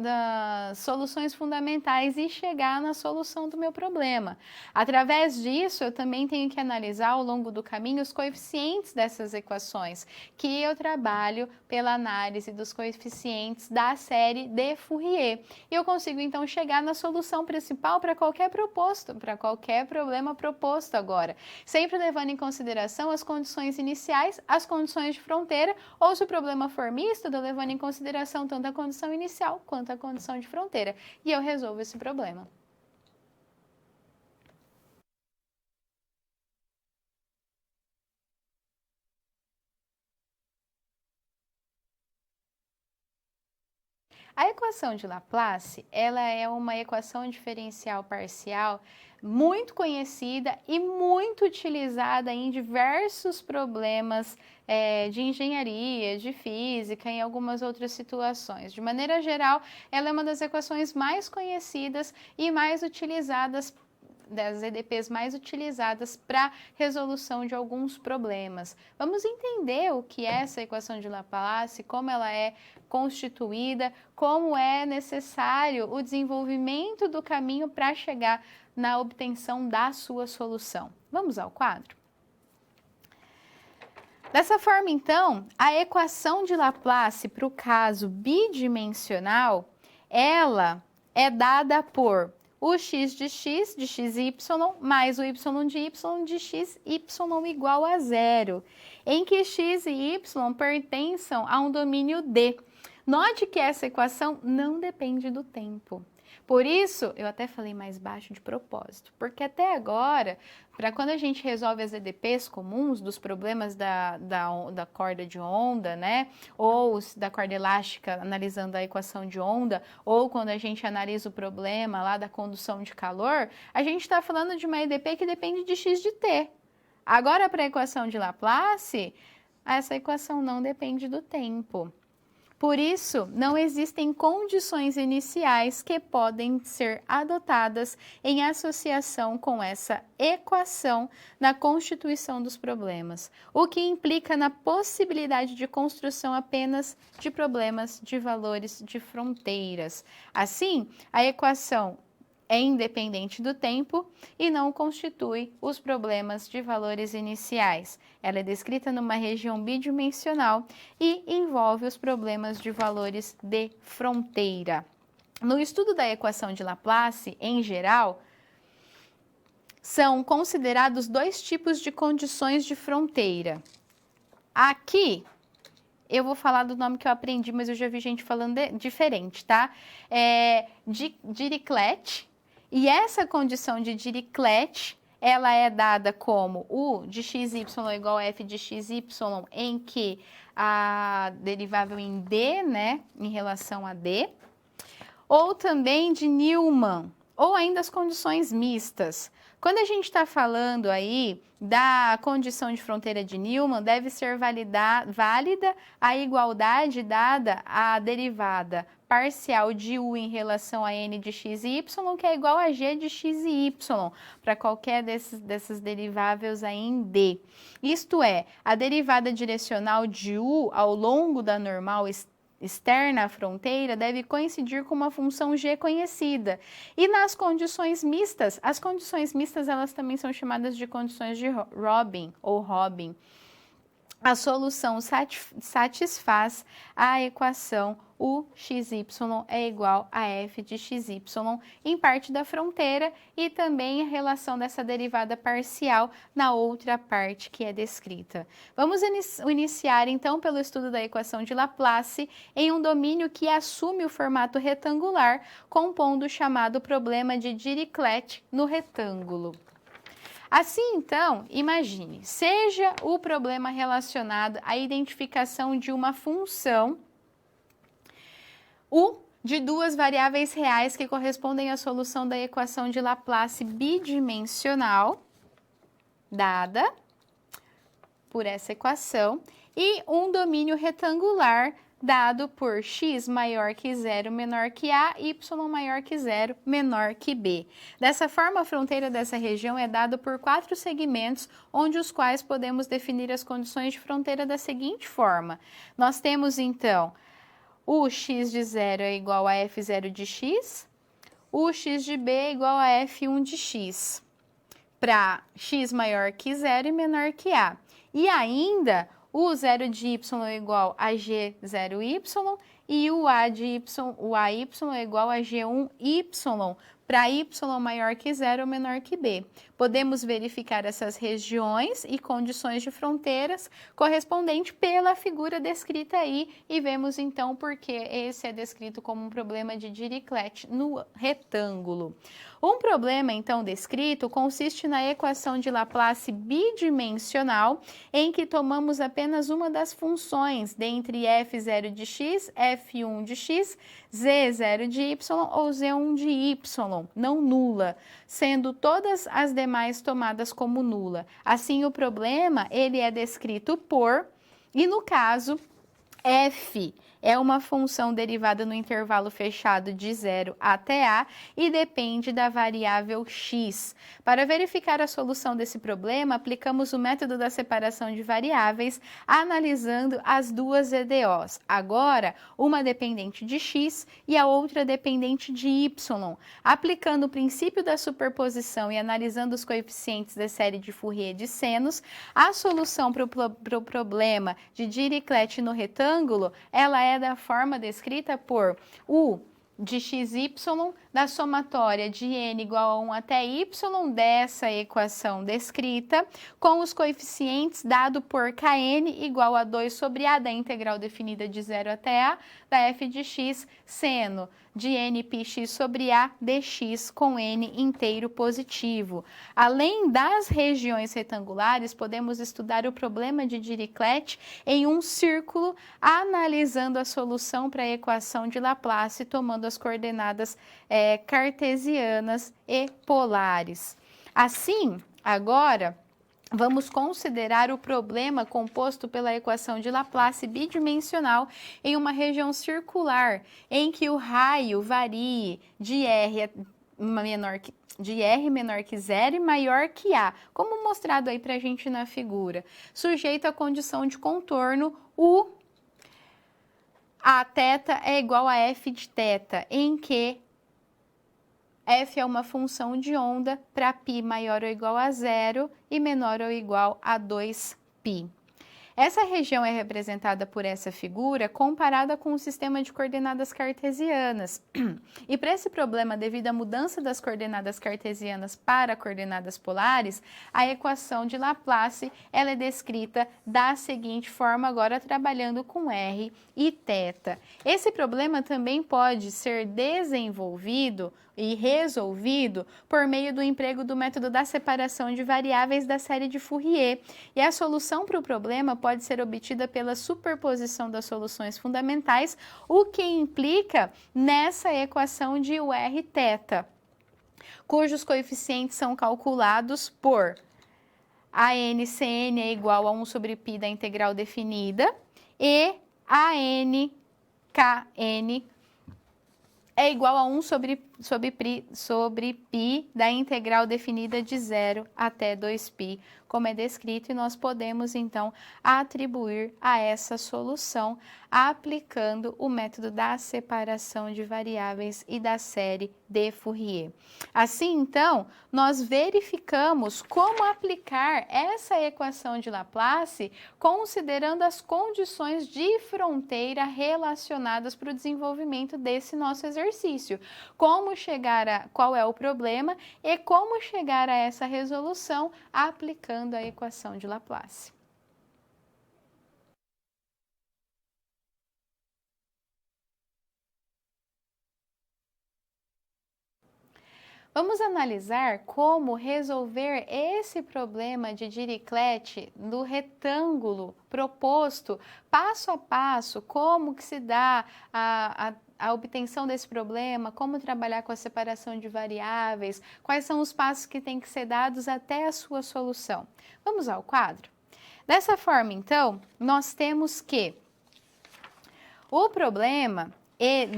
soluções fundamentais e chegar na solução do meu problema. Através disso, eu também tenho que analisar ao longo do caminho os coeficientes dessas equações, que eu trabalho pela análise dos coeficientes da série de Fourier. E eu consigo, então, chegar na solução principal para qualquer proposto, para qualquer problema proposto agora, sempre levando em consideração as condições iniciais, as condições de fronteira, ou se o problema for misto, eu levando em consideração tanto a condição inicial quanto a condição de fronteira, e eu resolvo esse problema. A equação de Laplace, ela é uma equação diferencial parcial muito conhecida e muito utilizada em diversos problemas de engenharia, de física e em algumas outras situações. De maneira geral, ela é uma das equações mais conhecidas e mais utilizadas, das EDPs mais utilizadas para resolução de alguns problemas. Vamos entender o que é essa equação de Laplace, como ela é constituída, como é necessário o desenvolvimento do caminho para chegar na obtenção da sua solução. Vamos ao quadro? Dessa forma, então, a equação de Laplace para o caso bidimensional, ela é dada por o x de xy, mais o y de xy igual a zero, em que x e y pertençam a um domínio D. Note que essa equação não depende do tempo. Por isso, eu até falei mais baixo de propósito, porque até agora, para quando a gente resolve as EDPs comuns dos problemas da corda de onda, né, ou da corda elástica, analisando a equação de onda, ou quando a gente analisa o problema lá da condução de calor, a gente está falando de uma EDP que depende de x de t. Agora, para a equação de Laplace, essa equação não depende do tempo. Por isso, não existem condições iniciais que podem ser adotadas em associação com essa equação na constituição dos problemas, o que implica na possibilidade de construção apenas de problemas de valores de fronteiras. Assim, a equação é independente do tempo e não constitui os problemas de valores iniciais. Ela é descrita numa região bidimensional e envolve os problemas de valores de fronteira. No estudo da equação de Laplace, em geral, são considerados dois tipos de condições de fronteira. Aqui, eu vou falar do nome que eu aprendi, mas eu já vi gente falando diferente, tá? Dirichlet. E essa condição de Dirichlet, ela é dada como U de xy igual a f de xy, em que a derivável em D, né, em relação a D, ou também de Newman, ou ainda as condições mistas. Quando a gente está falando aí da condição de fronteira de Newman, deve ser válida a igualdade dada à derivada parcial de u em relação a n de x e y, que é igual a g de x e y, para qualquer dessas deriváveis aí em D. Isto é, a derivada direcional de u ao longo da normal externa à fronteira deve coincidir com uma função g conhecida. E nas condições mistas, as condições mistas elas também são chamadas de condições de Robin ou Robin. A solução satisfaz a equação u xy é igual a f de xy em parte da fronteira e também a relação dessa derivada parcial na outra parte que é descrita. Vamos iniciar então pelo estudo da equação de Laplace em um domínio que assume o formato retangular, compondo o chamado problema de Dirichlet no retângulo. Assim, então, imagine, seja o problema relacionado à identificação de uma função U de duas variáveis reais que correspondem à solução da equação de Laplace bidimensional, dada por essa equação, e um domínio retangular dado por x maior que 0 menor que a, y maior que 0 menor que b. Dessa forma, a fronteira dessa região é dada por 4 segmentos, onde os quais podemos definir as condições de fronteira da seguinte forma. Nós temos, então, o x de 0 é igual a f0 de x, o x de b é igual a f1 de x, para x maior que 0 e menor que a. E ainda, o 0 de y é igual a g0y e o a de y, o ay é igual a g1y, para y maior que 0 ou menor que b. Podemos verificar essas regiões e condições de fronteiras correspondente pela figura descrita aí e vemos então porque esse é descrito como um problema de Dirichlet no retângulo. Um problema, então, descrito consiste na equação de Laplace bidimensional, em que tomamos apenas uma das funções dentre f0 de x, f1 de x, z0 de y ou z1 de y, não nula, sendo todas as demais tomadas como nula. Assim, o problema ele é descrito por, e no caso, f é uma função derivada no intervalo fechado de 0 até a e depende da variável x. Para verificar a solução desse problema, aplicamos o método da separação de variáveis, analisando as duas EDOs. Agora, uma dependente de x e a outra dependente de y. Aplicando o princípio da superposição e analisando os coeficientes da série de Fourier de senos, a solução para o problema de Dirichlet no retângulo, ela é da forma descrita por U de xy da somatória de n igual a 1 até y dessa equação descrita, com os coeficientes dado por kn igual a 2 sobre a da integral definida de 0 até a da f de x seno de nπx sobre a dx com n inteiro positivo. Além das regiões retangulares, podemos estudar o problema de Dirichlet em um círculo, analisando a solução para a equação de Laplace, tomando as coordenadas cartesianas e polares. Assim, agora, vamos considerar o problema composto pela equação de Laplace bidimensional em uma região circular, em que o raio varie de R menor que 0 e maior que A, como mostrado aí para a gente na figura, sujeito à condição de contorno a θ é igual a f de θ, em que f é uma função de onda para π maior ou igual a zero e menor ou igual a 2π. Essa região é representada por essa figura comparada com o sistema de coordenadas cartesianas. E para esse problema, devido à mudança das coordenadas cartesianas para coordenadas polares, a equação de Laplace ela é descrita da seguinte forma, agora trabalhando com r e θ. Esse problema também pode ser desenvolvido e resolvido por meio do emprego do método da separação de variáveis da série de Fourier. E a solução para o problema pode ser obtida pela superposição das soluções fundamentais, o que implica nessa equação de Rθ, cujos coeficientes são calculados por ANCN é igual a 1 sobre π da integral definida e ANKN é igual a 1 sobre π da integral definida de 0 até 2π, como é descrito, e nós podemos, então, atribuir a essa solução aplicando o método da separação de variáveis e da série de Fourier. Assim, então, nós verificamos como aplicar essa equação de Laplace considerando as condições de fronteira relacionadas para o desenvolvimento desse nosso exercício. Como chegar a qual é o problema e como chegar a essa resolução aplicando a equação de Laplace. Vamos analisar como resolver esse problema de Dirichlet do retângulo proposto, passo a passo, como que se dá a obtenção desse problema, como trabalhar com a separação de variáveis, quais são os passos que têm que ser dados até a sua solução. Vamos ao quadro? Dessa forma, então, nós temos que o problema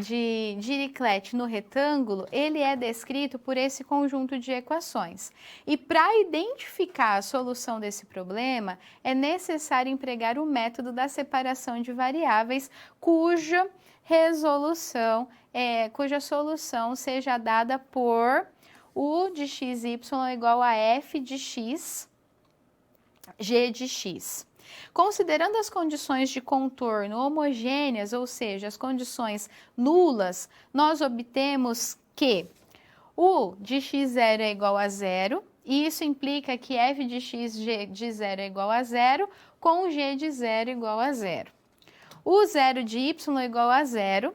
de Dirichlet no retângulo, ele é descrito por esse conjunto de equações. E para identificar a solução desse problema, é necessário empregar o método da separação de variáveis, cuja solução seja dada por u de xy igual a f de x, g de x. Considerando as condições de contorno homogêneas, ou seja, as condições nulas, nós obtemos que u de x0 é igual a zero, e isso implica que f de x de 0 é igual a zero, com g de 0 igual a zero. U 0 de y é igual a zero,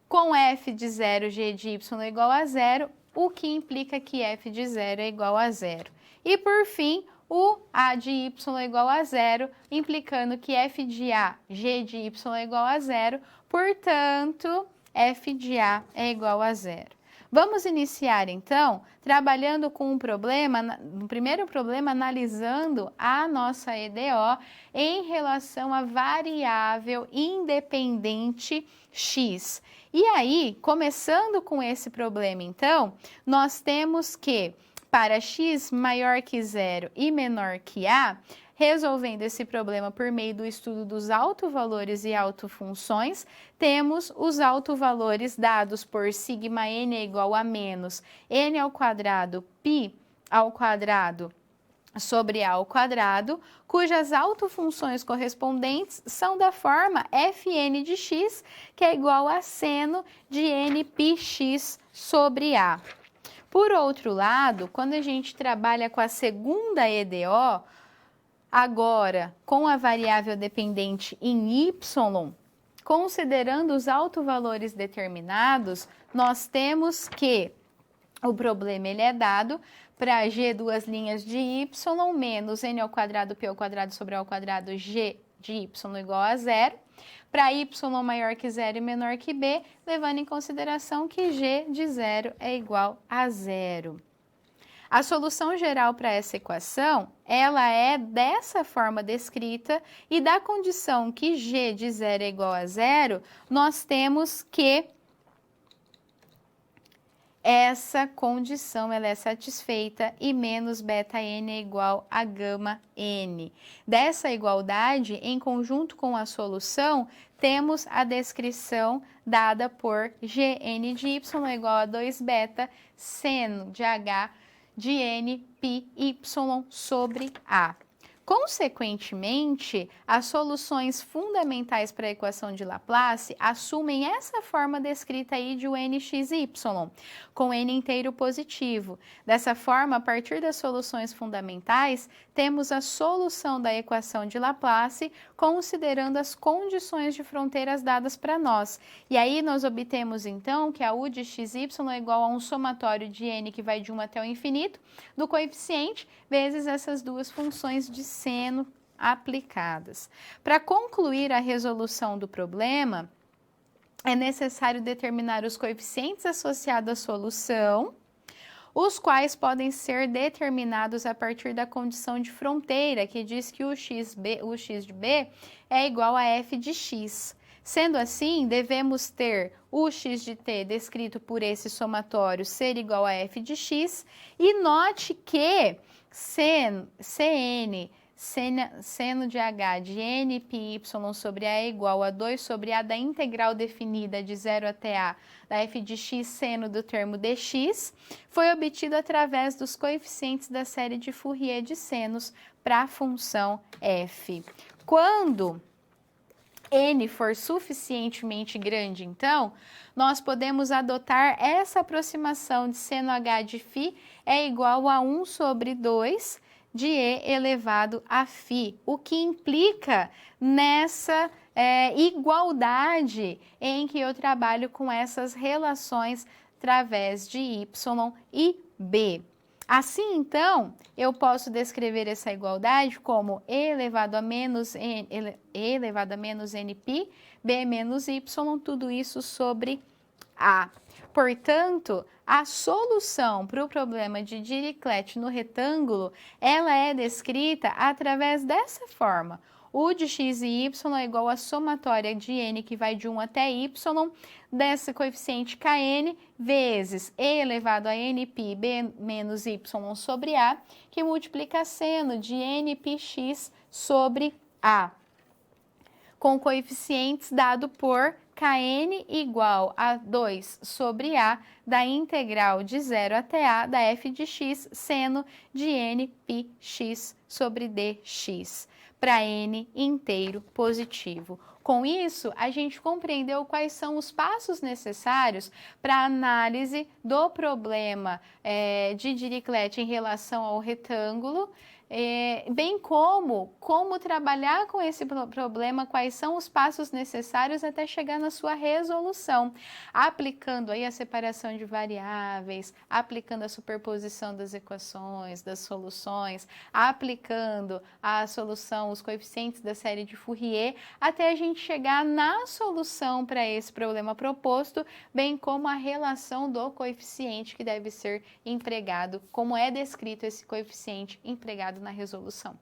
com f de 0, g de y é igual a zero, o que implica que f de 0 é igual a zero. E por fim, o a de y é igual a zero, implicando que f de a, g de y é igual a zero, portanto, f de a é igual a zero. Vamos iniciar, então, trabalhando com um problema, no primeiro problema, analisando a nossa EDO em relação à variável independente x. E aí, começando com esse problema, então, nós temos que para x maior que zero e menor que a, resolvendo esse problema por meio do estudo dos autovalores e autofunções, temos os autovalores dados por sigma n é igual a menos n ao quadrado π ao quadrado sobre a ao quadrado, cujas autofunções correspondentes são da forma fn de x, que é igual a seno de nπx sobre a. Por outro lado, quando a gente trabalha com a segunda EDO, agora com a variável dependente em y, considerando os autovalores determinados, nós temos que o problema ele é dado para g duas linhas de y menos n ao quadrado p ao quadrado sobre a ao quadrado g de y igual a zero, para y maior que zero e menor que b, levando em consideração que g de zero é igual a zero. A solução geral para essa equação, ela é dessa forma descrita, e da condição que g de zero é igual a zero, nós temos que essa condição ela é satisfeita e menos beta n é igual a gama n. Dessa igualdade, em conjunto com a solução, temos a descrição dada por Gn de y é igual a 2 beta seno de h de n π y sobre a. Consequentemente, as soluções fundamentais para a equação de Laplace assumem essa forma descrita aí de nxy, com n inteiro positivo. Dessa forma, a partir das soluções fundamentais, temos a solução da equação de Laplace, considerando as condições de fronteiras dadas para nós. E aí nós obtemos então que a u de xy é igual a um somatório de n que vai de 1 até o infinito, do coeficiente, vezes essas duas funções de seno aplicadas. Para concluir a resolução do problema, é necessário determinar os coeficientes associados à solução, os quais podem ser determinados a partir da condição de fronteira, que diz que o x de b é igual a f de x. Sendo assim, devemos ter o x de t descrito por esse somatório ser igual a f de x, e note que seno de h de n πy sobre a é igual a 2 sobre a da integral definida de 0 até a da f de x seno do termo dx, foi obtido através dos coeficientes da série de Fourier de senos para a função f. Quando n for suficientemente grande, então, nós podemos adotar essa aproximação de seno h de φ é igual a 1 sobre 2 de e elevado a φ, o que implica nessa igualdade em que eu trabalho com essas relações através de y e b. Assim, então, eu posso descrever essa igualdade como e elevado a menos nπ, b menos y, tudo isso sobre a. Portanto, a solução para o problema de Dirichlet no retângulo, ela é descrita através dessa forma. U de x e y é igual à somatória de n, que vai de 1 até y, desse coeficiente kn, vezes e elevado a nπ, b menos y sobre a, que multiplica seno de nπx sobre a, com coeficientes dado por kn igual a 2 sobre a da integral de 0 até a da f de x seno de nπx sobre dx, para n inteiro positivo. Com isso, a gente compreendeu quais são os passos necessários para a análise do problema de Dirichlet em relação ao retângulo, bem como trabalhar com esse problema, quais são os passos necessários até chegar na sua resolução, aplicando aí a separação de variáveis, aplicando a superposição das equações, das soluções, aplicando a solução, os coeficientes da série de Fourier, até a gente chegar na solução para esse problema proposto, bem como a relação do coeficiente que deve ser empregado, como é descrito esse coeficiente empregado na resolução.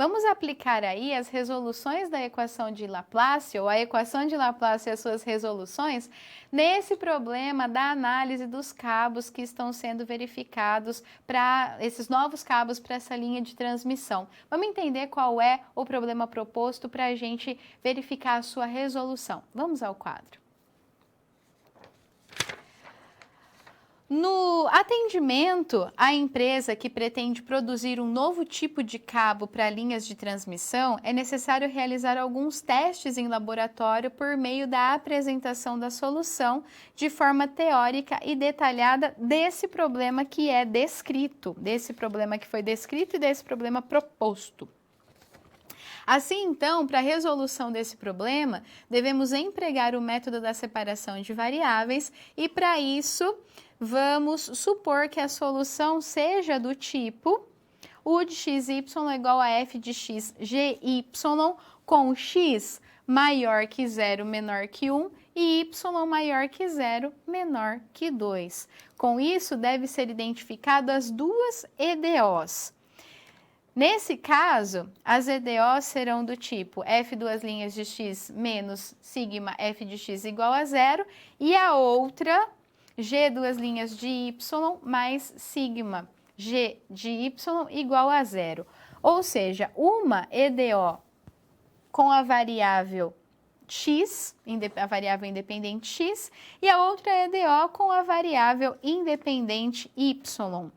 Vamos aplicar aí as resoluções da equação de Laplace, ou a equação de Laplace e as suas resoluções, nesse problema da análise dos cabos que estão sendo verificados para esses novos cabos para essa linha de transmissão. Vamos entender qual é o problema proposto para a gente verificar a sua resolução. Vamos ao quadro. No atendimento à empresa que pretende produzir um novo tipo de cabo para linhas de transmissão, é necessário realizar alguns testes em laboratório por meio da apresentação da solução de forma teórica e detalhada desse problema que é descrito, desse problema que foi descrito e desse problema proposto. Assim, então, para a resolução desse problema, devemos empregar o método da separação de variáveis e, para isso, vamos supor que a solução seja do tipo u de xy é igual a f de x gy, com x maior que 0 menor que 1 e y maior que 0 menor que 2. Com isso, deve ser identificado as duas EDOs. Nesse caso, as EDO serão do tipo f duas linhas de x menos sigma f de x igual a zero, e a outra, g duas linhas de y mais sigma g de y igual a zero. Ou seja, uma EDO com a variável x, a variável independente x, e a outra EDO com a variável independente y.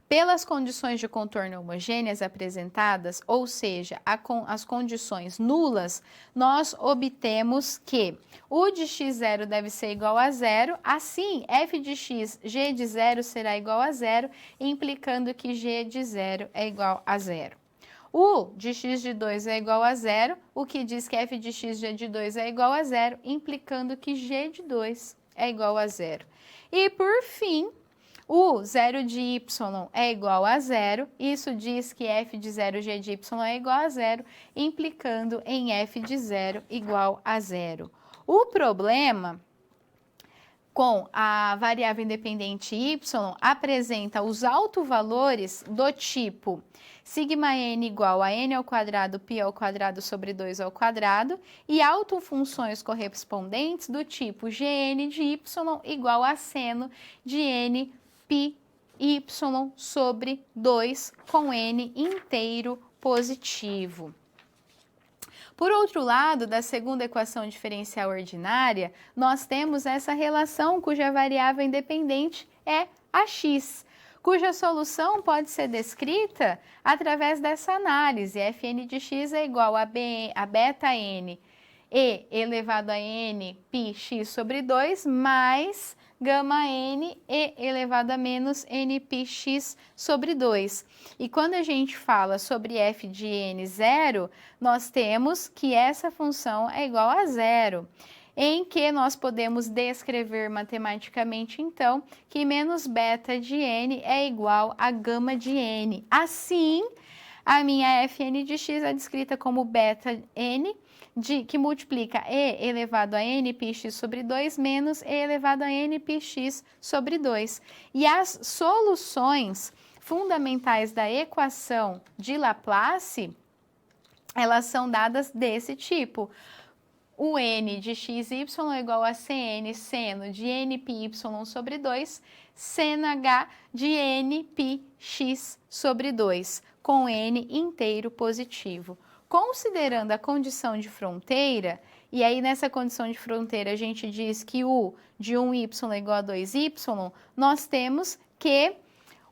Pelas condições de contorno homogêneas apresentadas, ou seja, as condições nulas, nós obtemos que u de x0 deve ser igual a zero, assim, f de x, g de zero será igual a zero, implicando que g de zero é igual a zero. U de x de 2 é igual a zero, o que diz que f de x de 2 é igual a zero, implicando que g de 2 é igual a zero. E, por fim, o 0 de y é igual a zero, isso diz que f de 0 g de y é igual a zero, implicando em f de 0 igual a zero. O problema com a variável independente y apresenta os autovalores do tipo sigma n igual a n ao quadrado π ao quadrado sobre 2 ao quadrado e autofunções correspondentes do tipo gn de y igual a seno de n π y sobre 2 com n inteiro positivo. Por outro lado, da segunda equação diferencial ordinária, nós temos essa relação cuja variável independente é a x, cuja solução pode ser descrita através dessa análise. Fn de x é igual a beta n e elevado a n πx sobre 2 mais gama n e elevado a menos nπx sobre 2. E quando a gente fala sobre f de n zero, nós temos que essa função é igual a zero, em que nós podemos descrever matematicamente, então, que menos beta de n é igual a gama de n. Assim, a minha fn de x é descrita como beta n, que multiplica e elevado a n πx sobre 2 menos e elevado a n πx sobre 2. E as soluções fundamentais da equação de Laplace, elas são dadas desse tipo. O n de xy é igual a cn seno de nπy sobre 2, seno h de nπx sobre 2, com n inteiro positivo. Considerando a condição de fronteira, e aí nessa condição de fronteira a gente diz que u de 1y é igual a 2y, nós temos que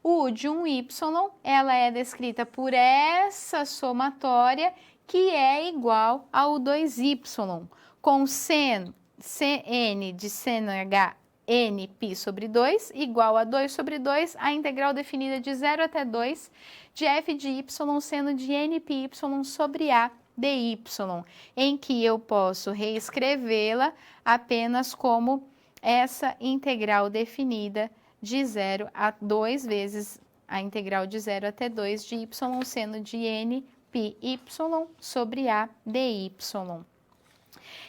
u de 1y ela é descrita por essa somatória que é igual ao 2y, com cn de seno h nπ sobre 2 igual a 2 sobre 2, a integral definida de 0 até 2 de f de y seno de nπy sobre a dy, em que eu posso reescrevê-la apenas como essa integral definida de 0 a 2 vezes a integral de 0 até 2 de y seno de nπy sobre a dy.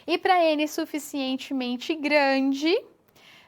E para n suficientemente grande,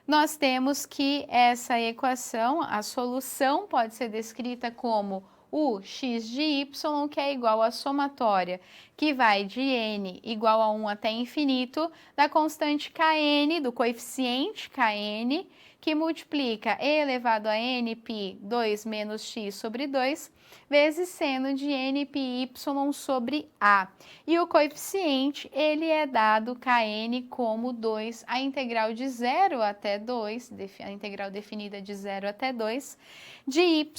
nós temos que essa equação, a solução pode ser descrita como o x de y, que é igual à somatória, que vai de n igual a 1 até infinito, da constante kn, do coeficiente kn, que multiplica e elevado a nπ 2 menos x sobre 2, vezes seno de nπy sobre a. E o coeficiente, ele é dado kn como 2, a integral de 0 até 2, a integral definida de 0 até 2, de y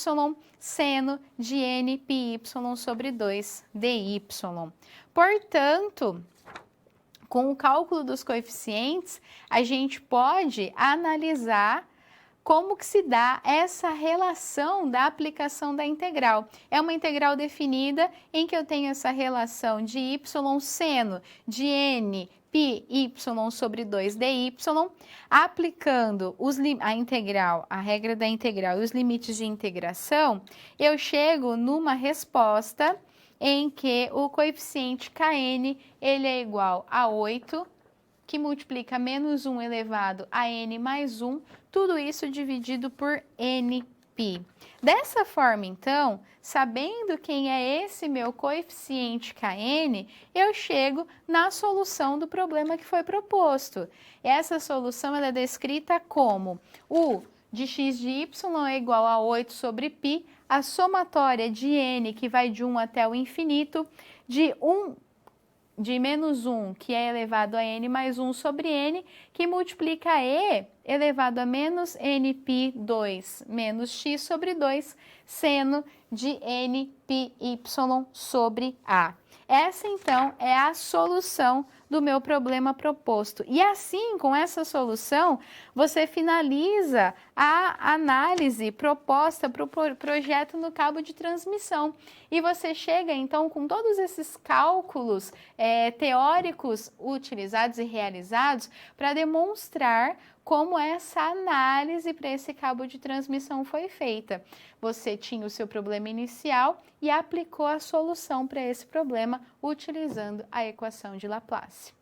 seno de nπy sobre 2 dy. Portanto, com o cálculo dos coeficientes, a gente pode analisar como que se dá essa relação da aplicação da integral. É uma integral definida em que eu tenho essa relação de y seno de n πy sobre 2 dy, aplicando a integral, a regra da integral e os limites de integração, eu chego numa resposta em que o coeficiente kn ele é igual a 8, que multiplica menos 1 elevado a n mais 1, tudo isso dividido por n π. Dessa forma, então, sabendo quem é esse meu coeficiente Kn, eu chego na solução do problema que foi proposto. Essa solução ela é descrita como u de x de y é igual a 8 sobre π, a somatória de n, que vai de 1 até o infinito, de menos 1, que é elevado a n mais 1 sobre n, que multiplica e elevado a menos nπ2 menos x sobre 2, seno de nπy sobre a. Essa, então, é a solução do meu problema proposto. E assim, com essa solução, você finaliza a análise proposta para o projeto no cabo de transmissão. E você chega, então, com todos esses cálculos teóricos utilizados e realizados para demonstrar como essa análise para esse cabo de transmissão foi feita. Você tinha o seu problema inicial e aplicou a solução para esse problema utilizando a equação de Laplace.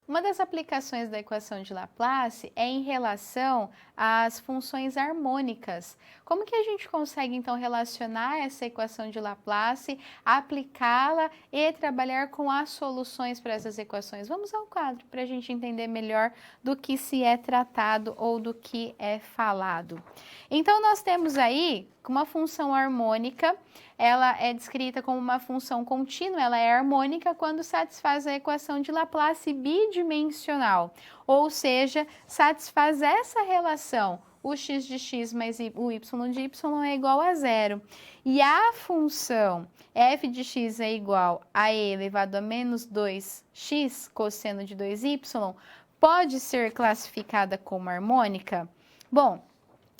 Uma das aplicações da equação de Laplace é em relação às funções harmônicas. Como que a gente consegue, então, relacionar essa equação de Laplace, aplicá-la e trabalhar com as soluções para essas equações? Vamos ao quadro para a gente entender melhor do que se é tratado ou do que é falado. Então, nós temos aí uma função harmônica. Ela é descrita como uma função contínua, ela é harmônica quando satisfaz a equação de Laplace bidimensional, ou seja, satisfaz essa relação, o x de x mais o y de y é igual a zero. E a função f de x é igual a e elevado a menos 2x cosseno de 2y pode ser classificada como harmônica? Bom,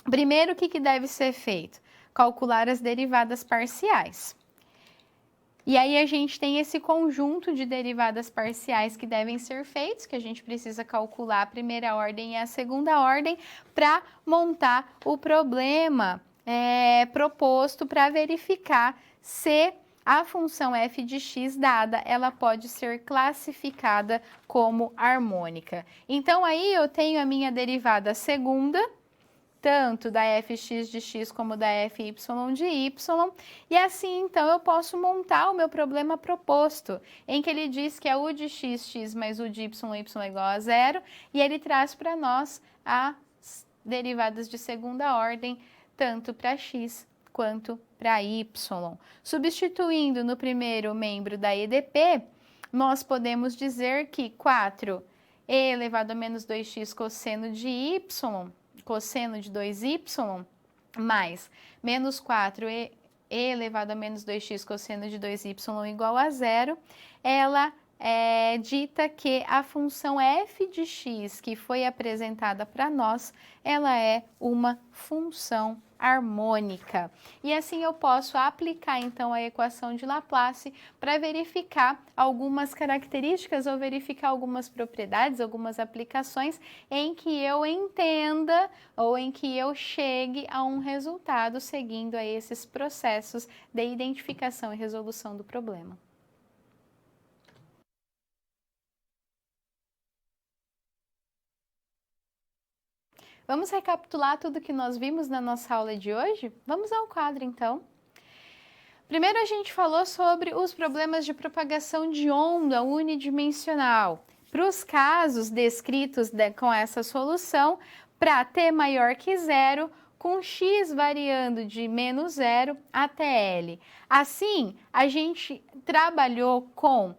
primeiro o que deve ser feito? Calcular as derivadas parciais. E aí a gente tem esse conjunto de derivadas parciais que devem ser feitos, que a gente precisa calcular a primeira ordem e a segunda ordem para montar o problema proposto para verificar se a função f de x dada, ela pode ser classificada como harmônica. Então aí eu tenho a minha derivada segunda, tanto da fx de x como da fy de y, e assim, então, eu posso montar o meu problema proposto, em que ele diz que é u de x, x mais u de y é igual a zero, e ele traz para nós as derivadas de segunda ordem, tanto para x quanto para y. Substituindo no primeiro membro da EDP, nós podemos dizer que 4e elevado a menos 2x cosseno de y, cosseno de 2y, mais menos 4e elevado a menos 2x cosseno de 2y igual a zero, ela dita que a função f de x que foi apresentada para nós, ela é uma função harmônica. E assim eu posso aplicar então a equação de Laplace para verificar algumas características ou verificar algumas propriedades, algumas aplicações em que eu entenda ou em que eu chegue a um resultado seguindo a esses processos de identificação e resolução do problema. Vamos recapitular tudo que nós vimos na nossa aula de hoje? Vamos ao quadro, então. Primeiro, a gente falou sobre os problemas de propagação de onda unidimensional. Para os casos descritos com essa solução, para t maior que zero, com x variando de menos zero até L. Assim, a gente trabalhou com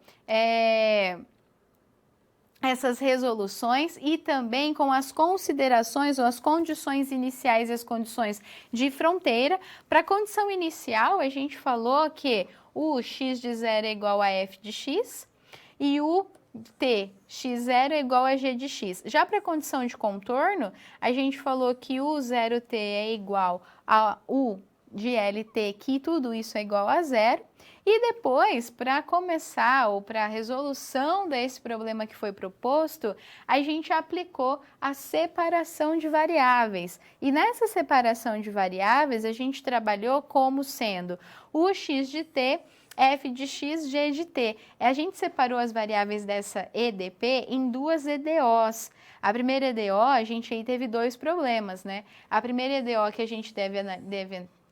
essas resoluções e também com as considerações ou as condições iniciais e as condições de fronteira. Para a condição inicial, a gente falou que o x de zero é igual a f de x e o t x0 é igual a g de x. Já para a condição de contorno, a gente falou que o 0t é igual a u de lt, que tudo isso é igual a zero. E depois, para começar ou para a resolução desse problema que foi proposto, a gente aplicou a separação de variáveis. E nessa separação de variáveis, a gente trabalhou como sendo o x de t F de X, G de T. A gente separou as variáveis dessa EDP em duas EDOs. A primeira EDO, a gente aí teve dois problemas, né? A primeira EDO que a gente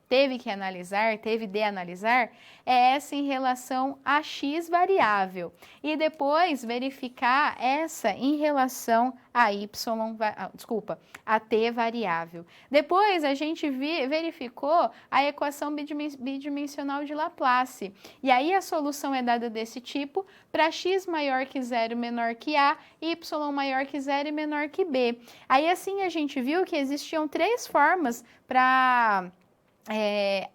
teve que analisar, teve de analisar, é essa em relação a X variável. E depois verificar essa em relação a a T variável. Depois a gente verificou a equação bidimensional de Laplace. E aí a solução é dada desse tipo para X maior que zero menor que A, Y maior que zero e menor que B. Aí assim a gente viu que existiam três formas para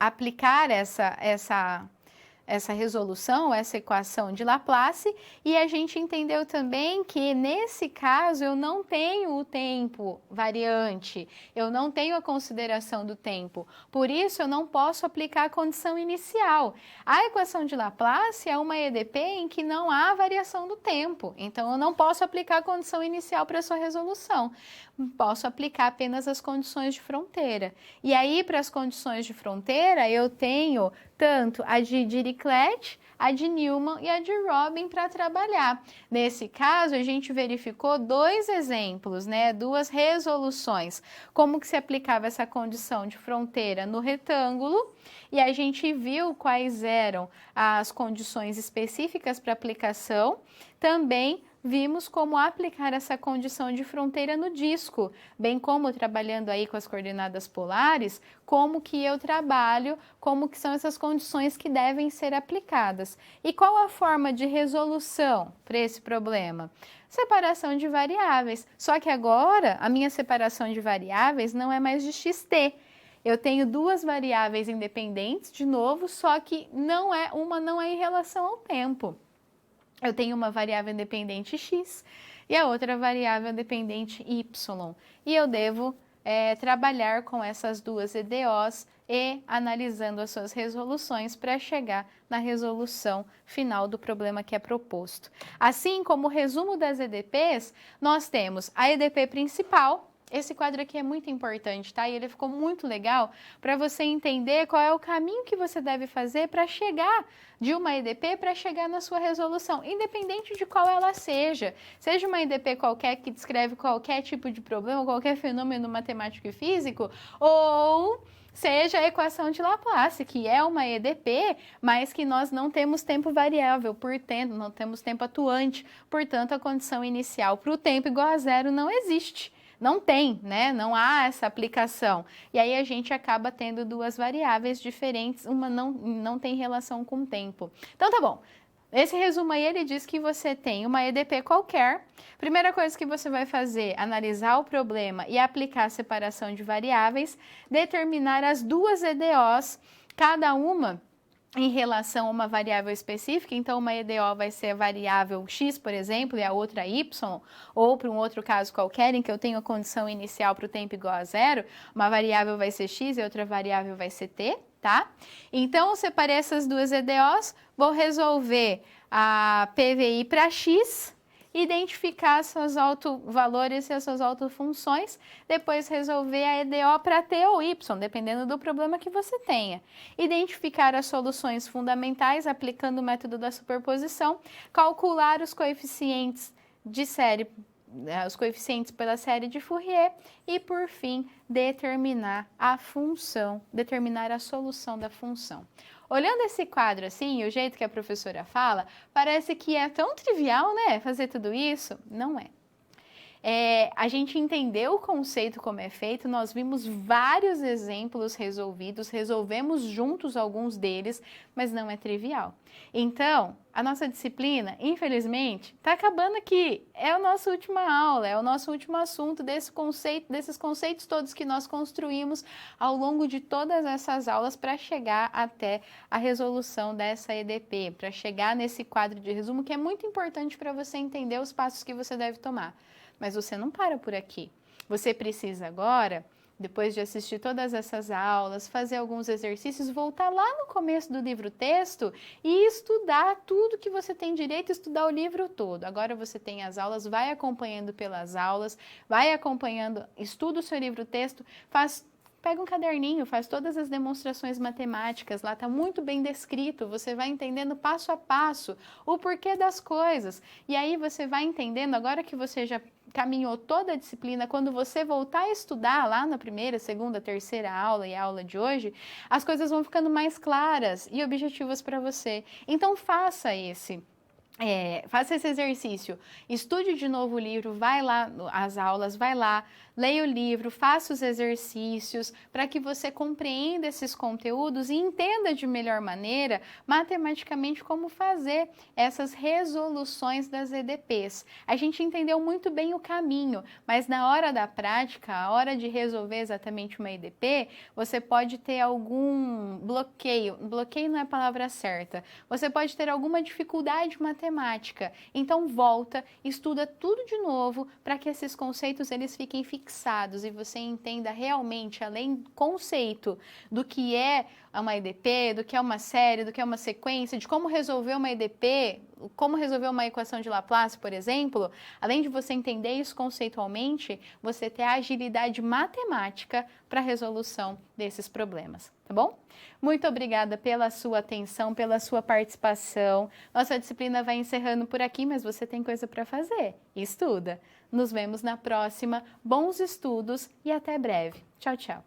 aplicar essa resolução, essa equação de Laplace, e a gente entendeu também que nesse caso eu não tenho o tempo variante, eu não tenho a consideração do tempo, por isso eu não posso aplicar a condição inicial. A equação de Laplace é uma EDP em que não há variação do tempo, então eu não posso aplicar a condição inicial para a sua resolução, posso aplicar apenas as condições de fronteira. E aí, para as condições de fronteira, eu tenho tanto a de Dirichlet, a de Newman e a de Robin para trabalhar. Nesse caso, a gente verificou dois exemplos, né, duas resoluções, como que se aplicava essa condição de fronteira no retângulo, e a gente viu quais eram as condições específicas para aplicação. Também vimos como aplicar essa condição de fronteira no disco, bem como trabalhando aí com as coordenadas polares, como que eu trabalho, como que são essas condições que devem ser aplicadas. E qual a forma de resolução para esse problema? Separação de variáveis. Só que agora a minha separação de variáveis não é mais de xt. Eu tenho duas variáveis independentes, de novo, só que uma não é em relação ao tempo. Eu tenho uma variável independente x e a outra variável dependente y. E eu devo trabalhar com essas duas EDOs e analisando as suas resoluções para chegar na resolução final do problema que é proposto. Assim como o resumo das EDPs, nós temos a EDP principal. Esse quadro aqui é muito importante, tá? E ele ficou muito legal para você entender qual é o caminho que você deve fazer para chegar de uma EDP para chegar na sua resolução, independente de qual ela seja. Seja uma EDP qualquer que descreve qualquer tipo de problema, qualquer fenômeno matemático e físico, ou seja a equação de Laplace, que é uma EDP, mas que nós não temos tempo variável, portanto, não temos tempo atuante, portanto, a condição inicial para o tempo igual a zero não existe. Não tem, né? Não há essa aplicação. E aí a gente acaba tendo duas variáveis diferentes, uma não tem relação com o tempo. Então tá bom. Esse resumo aí, ele diz que você tem uma EDP qualquer. Primeira coisa que você vai fazer, analisar o problema e aplicar a separação de variáveis, determinar as duas EDOs, cada uma em relação a uma variável específica. Então uma EDO vai ser a variável x, por exemplo, e a outra y, ou para um outro caso qualquer em que eu tenho a condição inicial para o tempo igual a zero, uma variável vai ser x e outra variável vai ser t, tá? Então eu separei essas duas EDOs, vou resolver a PVI para x, identificar seus autovalores e as suas autofunções, depois resolver a EDO para t ou y, dependendo do problema que você tenha. Identificar as soluções fundamentais aplicando o método da superposição, calcular os coeficientes de série, os coeficientes pela série de Fourier e, por fim, determinar a função, determinar a solução da função. Olhando esse quadro assim, o jeito que a professora fala, parece que é tão trivial, né, fazer tudo isso? Não é. A gente entendeu o conceito como é feito, nós vimos vários exemplos resolvidos, resolvemos juntos alguns deles, mas não é trivial. Então, a nossa disciplina, infelizmente, está acabando aqui. É a nossa última aula, é o nosso último assunto desses conceitos todos que nós construímos ao longo de todas essas aulas para chegar até a resolução dessa EDP, para chegar nesse quadro de resumo que é muito importante para você entender os passos que você deve tomar. Mas você não para por aqui. Você precisa agora, depois de assistir todas essas aulas, fazer alguns exercícios, voltar lá no começo do livro-texto e estudar tudo que você tem direito, estudar o livro todo. Agora você tem as aulas, vai acompanhando pelas aulas, vai acompanhando, estuda o seu livro-texto, faz Pega um caderninho, faz todas as demonstrações matemáticas, lá está muito bem descrito, você vai entendendo passo a passo o porquê das coisas. E aí você vai entendendo, agora que você já caminhou toda a disciplina, quando você voltar a estudar lá na primeira, segunda, terceira aula e a aula de hoje, as coisas vão ficando mais claras e objetivas para você. Então faça esse exercício, estude de novo o livro, vai lá às aulas, vai lá, leia o livro, faça os exercícios para que você compreenda esses conteúdos e entenda de melhor maneira, matematicamente, como fazer essas resoluções das EDPs. A gente entendeu muito bem o caminho, mas na hora da prática, a hora de resolver exatamente uma EDP, você pode ter algum bloqueio não é a palavra certa, você pode ter alguma dificuldade matemática. Então volta, estuda tudo de novo para que esses conceitos eles fiquem fixados e você entenda realmente, além do conceito do que é uma EDP, do que é uma série, do que é uma sequência, de como resolver uma EDP, como resolver uma equação de Laplace, por exemplo, além de você entender isso conceitualmente, você ter a agilidade matemática para a resolução desses problemas, tá bom? Muito obrigada pela sua atenção, pela sua participação. Nossa disciplina vai encerrando por aqui, mas você tem coisa para fazer. Estuda. Nos vemos na próxima. Bons estudos e até breve. Tchau, tchau.